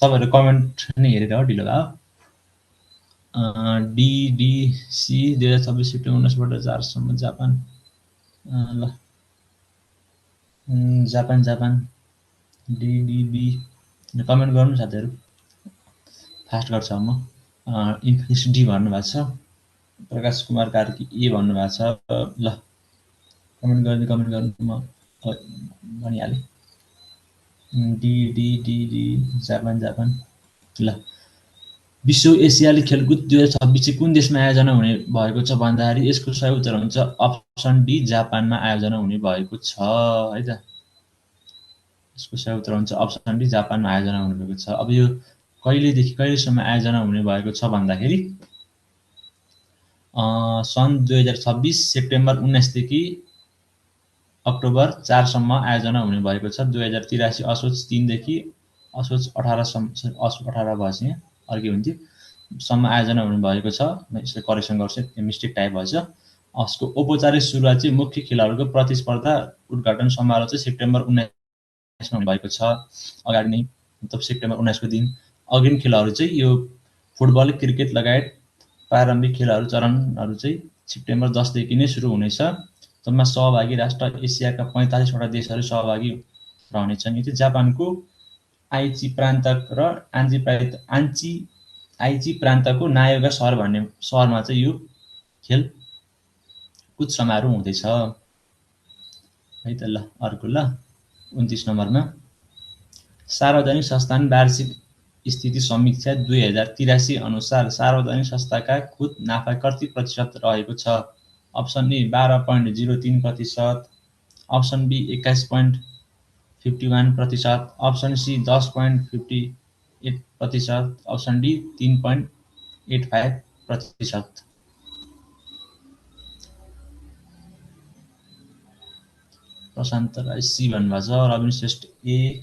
तपाईँहरू कमेन्ट नै हेरेर हो ढिलो भयो। DDC 2026 September 19बाट 4 Japan. ल जापान डिडिबी कमेन्ट गर्नु साथीहरू, फास्ट गर्छु अब म। इन्फिनिक्स डी भन्नुभएको छ। प्रकाश कुमार कार्की ए भन्नुभएको छ। ल कमेन्ट गर्नु म भनिहालेँ। डिडिडिडी जापान। ल विश्व एसियाली खेलकुद 2026 चाहिँ कुन देशमा आयोजना हुने भएको छ भन्दाखेरि यसको सही उत्तर हुन्छ अप्सन डी जापानमा आयोजना हुने भएको छ है त। यसको सही उत्तर हुन्छ अप्सन डी जापानमा आयोजना हुने भएको छ। अब यो कहिलेदेखि कहिलेसम्म आयोजना हुने भएको छ भन्दाखेरि सन् 2026 सेप्टेम्बर 19 देखि अक्टोबर 4 सम्म आयोजना हुने भएको छ। 2083 असोज 3 देखि असोज 18 सम्म, असोज 18 भएछ यहाँ अर्कै हुन्थ्यो, सम्म आयोजना हुने भएको छ। म यसलाई करेक्सन गर्छु, मिस्टेक टाइप भएछ। यसको औपचारिक सुरुवात चाहिँ मुख्य खेलाडीको प्रतिस्पर्धा उद्घाटन समारोह चाहिँ सेप्टेम्बर 19 मा भएको छ, अगाडि नै, मतलब सेप्टेम्बर 19 को दिन। अग्रिम खेलहरू चाहिँ यो फुटबल, क्रिकेट लगायत प्रारम्भिक खेलहरू चरणहरू चाहिँ सेप्टेम्बर 10 देखि नै सुरु हुनेछ। जम्मा सहभागी राष्ट्र एसियाका 45 वटा देशहरू सहभागी रहनेछन्। यो चाहिँ जापानको आइची प्रान्त र आइची प्रान्तको नायोगा सहर भन्ने सहरमा चाहिँ यो खेलकुद समारोह हुँदैछ है त। ल अर्को, ल 29 नम्बरमा सार्वजनिक संस्थान वार्षिक स्थिति समीक्षा 2083 अनुसार सार्वजनिक संस्थाका खुद नाफा कति प्रतिशत रहेको छ? Option A 12.03%, option B 21.51%, option C 10.58%, option D 3.85%। Prashant Rai C भन्नुभएको छ, रविन श्रेष्ठ ए,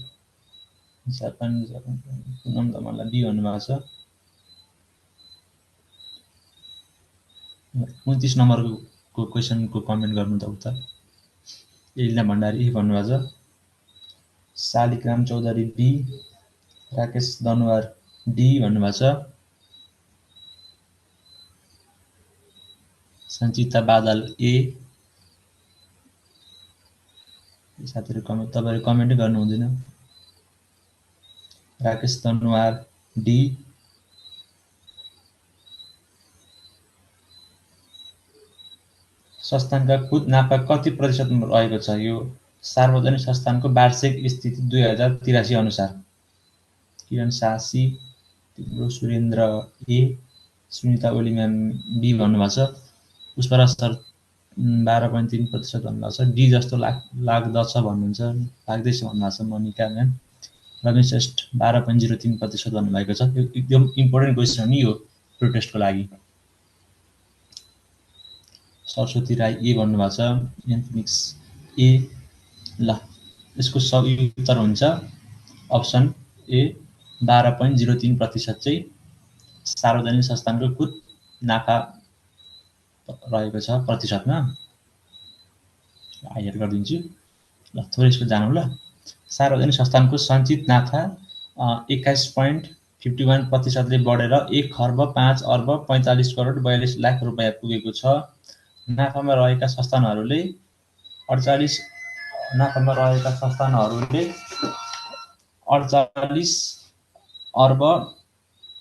पुनम दमला बी भन्नुभएको छ। 29 नम्बरको क्वेसनको कमेन्ट गर्नु त उता। एलिना भण्डारी ए भन्नुभएको छ, शालिग्राम चौधरी बी, राकेश दनुवार डी भन्नुभएको छ, सञ्चिता बादल ए। साथीहरू तपाईँहरू कमेन्टै गर्नु हुँदैन। राकेश दनुवार डी। संस्थानका खुद नाफा कति प्रतिशत रहेको छ? यो सार्वजनिक संस्थानको वार्षिक स्थिति 2083 अनुसार। किरण सासी, तिम्रो सुरेन्द्र ए, सुनिता ओली म्याम बी भन्नुभएको छ, पुष्पराज सर 12.3% भन्नुभएको छ, डी जस्तो लाग्दछ भन्नुहुन्छ, लाग्दैछ भन्नुभएको छ मनिका म्याम। रविन श्रेष्ठ 12.03% भन्नुभएको छ। यो एकदम इम्पोर्टेन्ट क्वेसन हो नि यो प्रोटेस्टको लागि। सरस्वती राई ए भन्नुभएको छ, एन्फिनिक्स ए। ल यसको सही उत्तर हुन्छ अप्सन ए 12.03% चाहिँ सार्वजनिक संस्थानको खुद नाफा रहेको छ प्रतिशतमा। हाइलाइट गरिदिन्छु। ल थोरै यसको जानु। ल सार्वजनिक संस्थानको सञ्चित नाफा 21.51%ले बढेर 1,05,45,42,42 रुपियाँ पुगेको छ। नाफामा रहेका संस्थानहरूले 48 अर्ब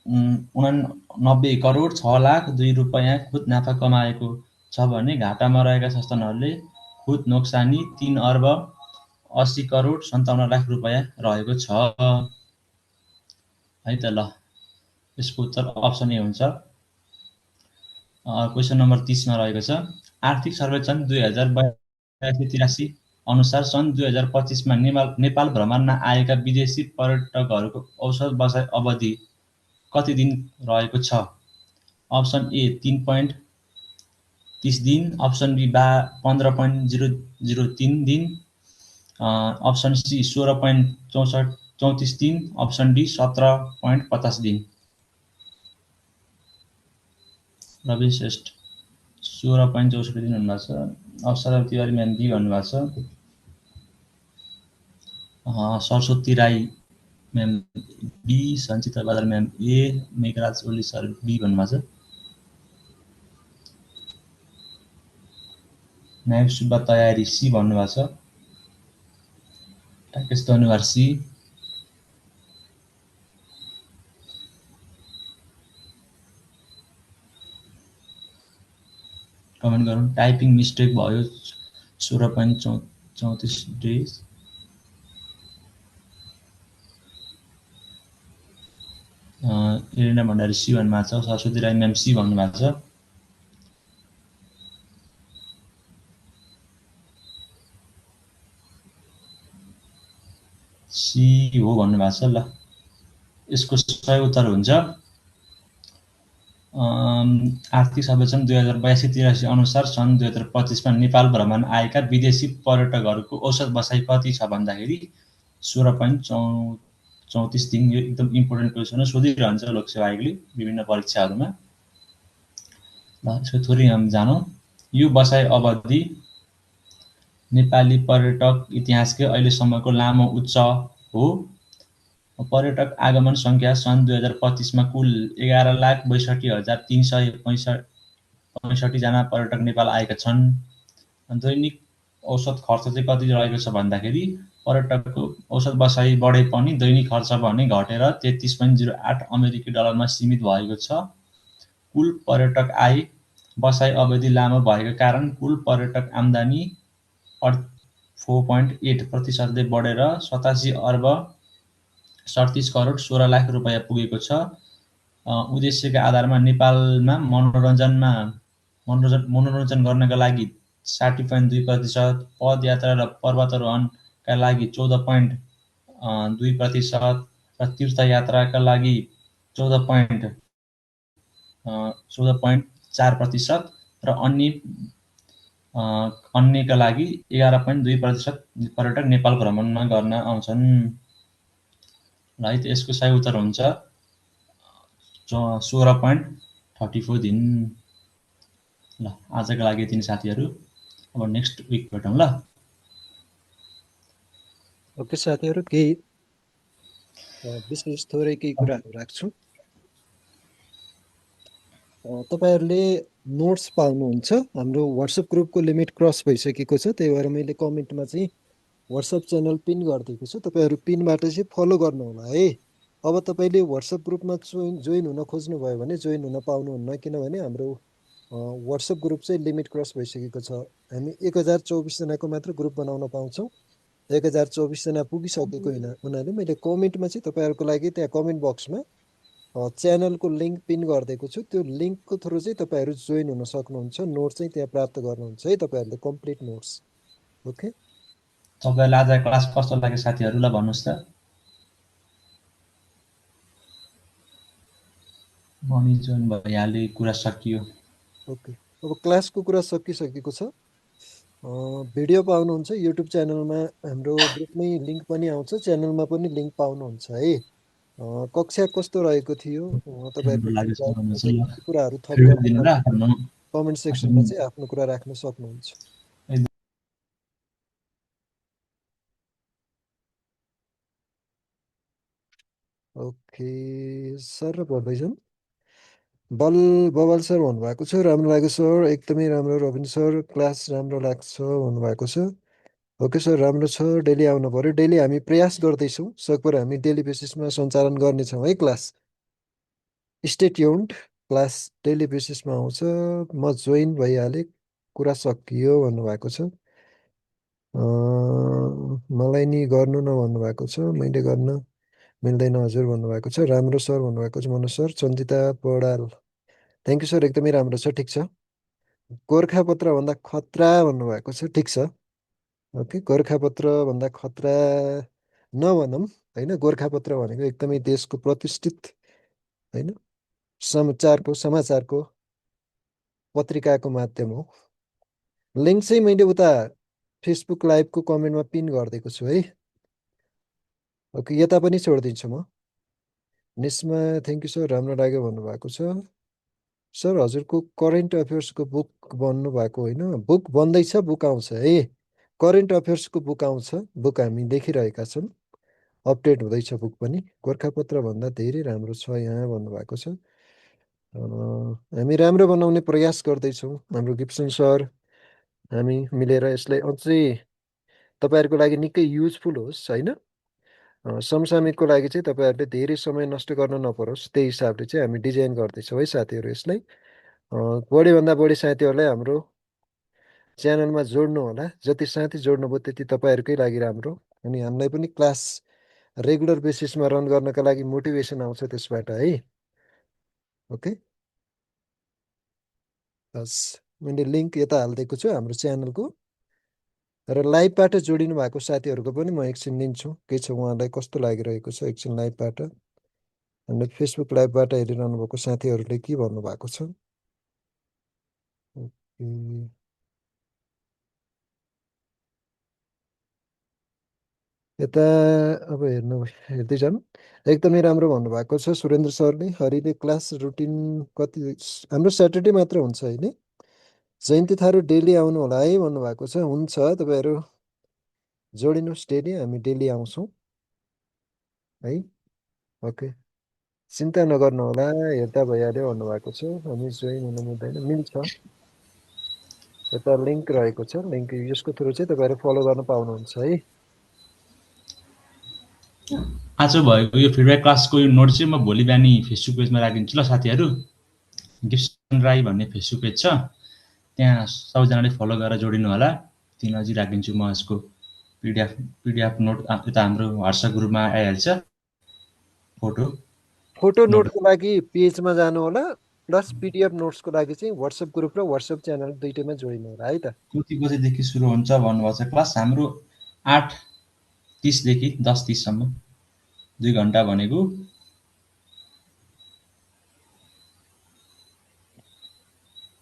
89,06,02 रुपियाँ खुद नाफा कमाएको छ भने घाटामा रहेका संस्थानहरूले खुद नोक्सानी 3,80,57,00,000 रुपियाँ रहेको छ है त। ल यसको उत्तर अप्सन ए हुन्छ। क्वेसन नम्बर 30 मा रहेको छ, आर्थिक सर्वेक्षण 2082-83 अनुसार सन् 2025 मा नेपाल भ्रमणमा आएका विदेशी पर्यटकहरूको औसत बसाइ अवधि कति दिन रहेको छ? अप्सन ए 3.30 दिन, अप्सन बी 15.003 दिन, अप्सन सी 16.34 दिन, अप्सन डी 17.50 दिन। रवि श्रेष्ठ 16.64 दिन भन्नुभएको छ, अक्षरा तिवारी म्याम बी भन्नुभएको छ, Saraswati Rai ma'am B, Sanchita Badal ma'am A, Meghraj Oli sir B भन्नुभएको छ, नायब सुब्बा तयारी सी भन्नुभएको छ, राकेश धनुवार सी। कमेन्ट गरौँ। टाइपिङ मिस्टेक भयो 16.34 डेज। एरिना भण्डारी सी भन्नुभएको छ, सरस्वती राई म्याम सी भन्नुभएको छ, सी हो भन्नुभएको छ। ल यसको सही उत्तर हुन्छ आर्थिक सर्वेक्षण 2082-83 अनुसार सन् 2025मा नेपाल भ्रमण आएका विदेशी पर्यटकहरूको औसत बसाइ कति छ भन्दाखेरि 16.34 दिन। यो एकदम इम्पोर्टेन्ट क्वेसन हो, सोधिरहन्छ लोकसेवा आयोगले विभिन्न परीक्षाहरूमा। ल यसको थोरै हम जानौँ। यो बसाइ अवधि नेपाली पर्यटक इतिहासकै अहिलेसम्मको लामो उच्च हो। पर्यटक आगमन सङ्ख्या सन् 2025मा कुल 11,62,365 जना पर्यटक नेपाल आएका छन्। दैनिक औसत खर्च चाहिँ कति रहेको छ भन्दाखेरि पर्यटकको औसत बसाइ बढे पनि दैनिक खर्च भने घटेर 33.08 अमेरिकी डलरमा सीमित भएको छ। कुल पर्यटक आय बसाइ अवधि लामो भएको कारण कुल पर्यटक आम्दानी 4.8% बढेर 87 अर्ब 37 करोड 16 लाख रुपियाँ पुगेको छ। उद्देश्यका आधारमा नेपालमा मनोरञ्जन गर्नका लागि 60.2%, पदयात्रा र पर्वतारोहणका लागि 14.2% र तीर्थयात्राका लागि 14.4% र अन्यका लागि 11.2% पर्यटक नेपाल भ्रमणमा गर्न आउँछन्। ल है त यसको सही उत्तर हुन्छ 16.34 दिन। ल आजका लागि यति नै साथीहरू, अब नेक्स्ट विक भेटौँ ल। ओके साथीहरू, केही विशेष थोरै केही कुराहरू राख्छु। तपाईँहरूले नोट्स पाउनुहुन्छ। हाम्रो वाट्सएप ग्रुपको लिमिट क्रस भइसकेको छ, त्यही भएर मैले कमेन्टमा चाहिँ वाट्सएप च्यानल पिन गरिदिएको छु। तपाईँहरू पिनबाट चाहिँ फलो गर्नुहोला है। अब तपाईँले वाट्सएप ग्रुपमा जोइन हुन खोज्नुभयो भने जोइन हुन पाउनुहुन्न, किनभने हाम्रो वाट्सएप ग्रुप चाहिँ लिमिट क्रस भइसकेको छ। हामी 1024जनाको मात्र ग्रुप बनाउन पाउँछौँ। 1024जना पुगिसकेको हुनाले मैले कमेन्टमा चाहिँ तपाईँहरूको लागि त्यहाँ कमेन्ट बक्समा च्यानलको लिङ्क पिन गरिदिएको छु। त्यो लिङ्कको थ्रु चाहिँ तपाईँहरू जोइन हुन सक्नुहुन्छ। नोट्स चाहिँ त्यहाँ प्राप्त गर्नुहुन्छ है, तपाईँहरूले कम्प्लिट नोट्स। ओके, तपाईँहरूलाई आज क्लास कस्तो लाग्यो साथीहरू, ल भन्नुहोस् त। मनी जोइन भइहाल्यो, कुरा सकियो। ओके। अब क्लासको कुरा सकिसकेको छ। भिडियो पाउनुहुन्छ युट्युब च्यानलमा, हाम्रो ग्रुपमै लिङ्क पनि आउँछ, च्यानलमा पनि लिङ्क पाउनुहुन्छ है। कक्षा कस्तो रहेको थियो, राम्रो तपाईँहरूले लाग्यो भन्नुहोस् अझै ल। केही कुराहरू थप फिडब्याक गर्न दिनु ल मन आफ्नो कमेन्ट सेक्सनमा आफ्नो चाहिँ आफ्नो कुरा राख्न सक्नुहुन्छ। ओके सर, भन्दैछन् बल बवाल सर भन्नुभएको छ, राम्रो लाग्यो सर, एकदमै राम्रो रविन सर, क्लास राम्रो लाग्छ भन्नुभएको छ। ओके सर, राम्रो छ, डेली आउनु पऱ्यो। डेली हामी प्रयास गर्दैछौँ, सकभर हामी डेली बेसिसमा सञ्चालन गर्नेछौँ है class. Stay tuned, class daily बेसिसमा आउँछ। म जोइन भइहालेँ, कुरा सकियो भन्नुभएको छ। मलाई नि गर्नु न भन्नुभएको छ, मैले गर्न मिल्दैन हजुर भन्नुभएको छ। राम्रो सर भन्नुभएको छ Manoj sir. Sanjita Paudel, thank you sir, एकदमै राम्रो छ, ठिक छ। गोर्खापत्र भन्दा खतरा भन्नुभएको छ, ठिक छ। ओके, गोर्खापत्र भन्दा खतरा नभनौँ होइन। गोर्खापत्र भनेको एकदमै देशको प्रतिष्ठित होइन समाचारको पत्रिकाको माध्यम हो। लिङ्क चाहिँ मैले उता फेसबुक लाइभको कमेन्टमा पिन गरिदिएको छु है। ओके, यता पनि छोडिदिन्छु म। निस्मा थ्याङ्क यू सर, राम्रो लाग्यो भन्नुभएको छ। सर हजुरको करेन्ट अफेयर्सको बुक बन्नु भएको होइन, बुक बन्दैछ, बुक आउँछ है। करेन्ट अफेयर्सको बुक आउँछ, बुक हामी देखिरहेका छौँ, अपडेट हुँदैछ बुक पनि। गोर्खापत्र भन्दा धेरै राम्रो छ यहाँ भन्नुभएको छ। हामी राम्रो बनाउने प्रयास गर्दैछौँ, हाम्रो गिप्सन सर, हामी मिलेर यसलाई अझै तपाईँहरूको लागि निकै युजफुल होस् होइन। समसामयिकको लागि चाहिँ तपाईँहरूले धेरै समय नष्ट गर्न नपरोस्, त्यही हिसाबले चाहिँ हामी डिजाइन गर्दैछौँ है साथीहरू यसलाई। बढीभन्दा बढी साथीहरूलाई हाम्रो च्यानलमा जोड्नु होला। जति साथी जोड्नुभयो त्यति तपाईँहरूकै लागि राम्रो, अनि हामीलाई पनि क्लास रेगुलर बेसिसमा रन गर्नका लागि मोटिभेसन आउँछ त्यसबाट है। ओके, हस्, मैले लिङ्क यता हालिदिएको छु हाम्रो च्यानलको। र लाइभबाट जोडिनु भएको साथीहरूको पनि म एकछिन लिन्छु, के छ उहाँलाई कस्तो लागिरहेको छ एकछिन लाइभबाट। अनि फेसबुक लाइभबाट हेरिरहनु भएको साथीहरूले के भन्नुभएको छ? ओके। यता अब हेर्दै जाउँ। एकदमै राम्रो भन्नुभएको छ सुरेन्द्र सरले। हरिले क्लास रुटिन कति? हाम्रो स्याटरडे मात्र हुन्छ होइन? जयन्ती थारू डेली आउनु होला है भन्नुभएको छ। हुन्छ, तपाईँहरू जोडिनुहोस् डेली, हामी डेली आउँछौँ है। ओके, चिन्ता नगर्नु होला, हेर्दा भइहाल्यो भन्नुभएको छ। हामी जोइन हुनु मिल्दैन, मिल्छ। यता लिङ्क रहेको छ, लिङ्क यसको थ्रु चाहिँ तपाईँहरू फलो गर्न पाउनुहुन्छ है। आज भएको यो फिडब्याक क्लासको यो नोट चाहिँ म भोलि बिहानी फेसबुक पेजमा राखिदिन्छु ल साथीहरू। गिफ्सन राई भन्ने फेसबुक पेज छ, त्यहाँ सबैजनाले फलो गरेर जोडिनु होला। त्यहाँ अझै राखिदिन्छु म यसको पिडिएफ नोट। यता हाम्रो व्हाट्सएप ग्रुपमा आइहाल्छ फोटो नोट। नोटको लागि पेजमा जानु होला, प्लस पिडिएफ नोट्सको लागि चाहिँ व्हाट्सएप ग्रुप र व्हाट्सएप च्यानल दुइटैमा जोडिनु होला है त। कति बजेदेखि सुरु हुन्छ भन्नुभएको छ क्लास? हाम्रो 8:30 देखि 10:30सम्म, 2 घन्टा भनेको।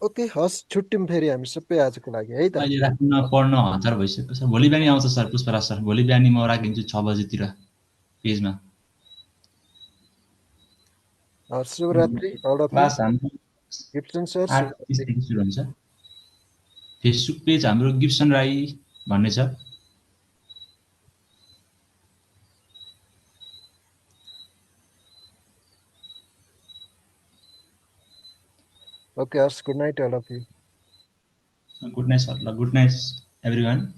ओके, हस्, छुट्यौँ फेरि हामी सबै आजको लागि है त। अहिले राख्न पढ्न हतार भइसक्यो सर। भोलि बिहानी आउँछ सर पुष्पराज सर, भोलि बिहानी म राखिदिन्छु 6 बजेतिर पेजमा। शुभरात्रि अल अफ यु। क्लास हाम्रो गिफ्सन सर 8:30 शुभरात्रि। देखि सुरु हुन्छ। फेसबुक पेज हाम्रो गिफ्सन राई भन्ने छ। ओके, हस्, good night all of you. Good night sir ल, गुड नाइट एभ्री वान।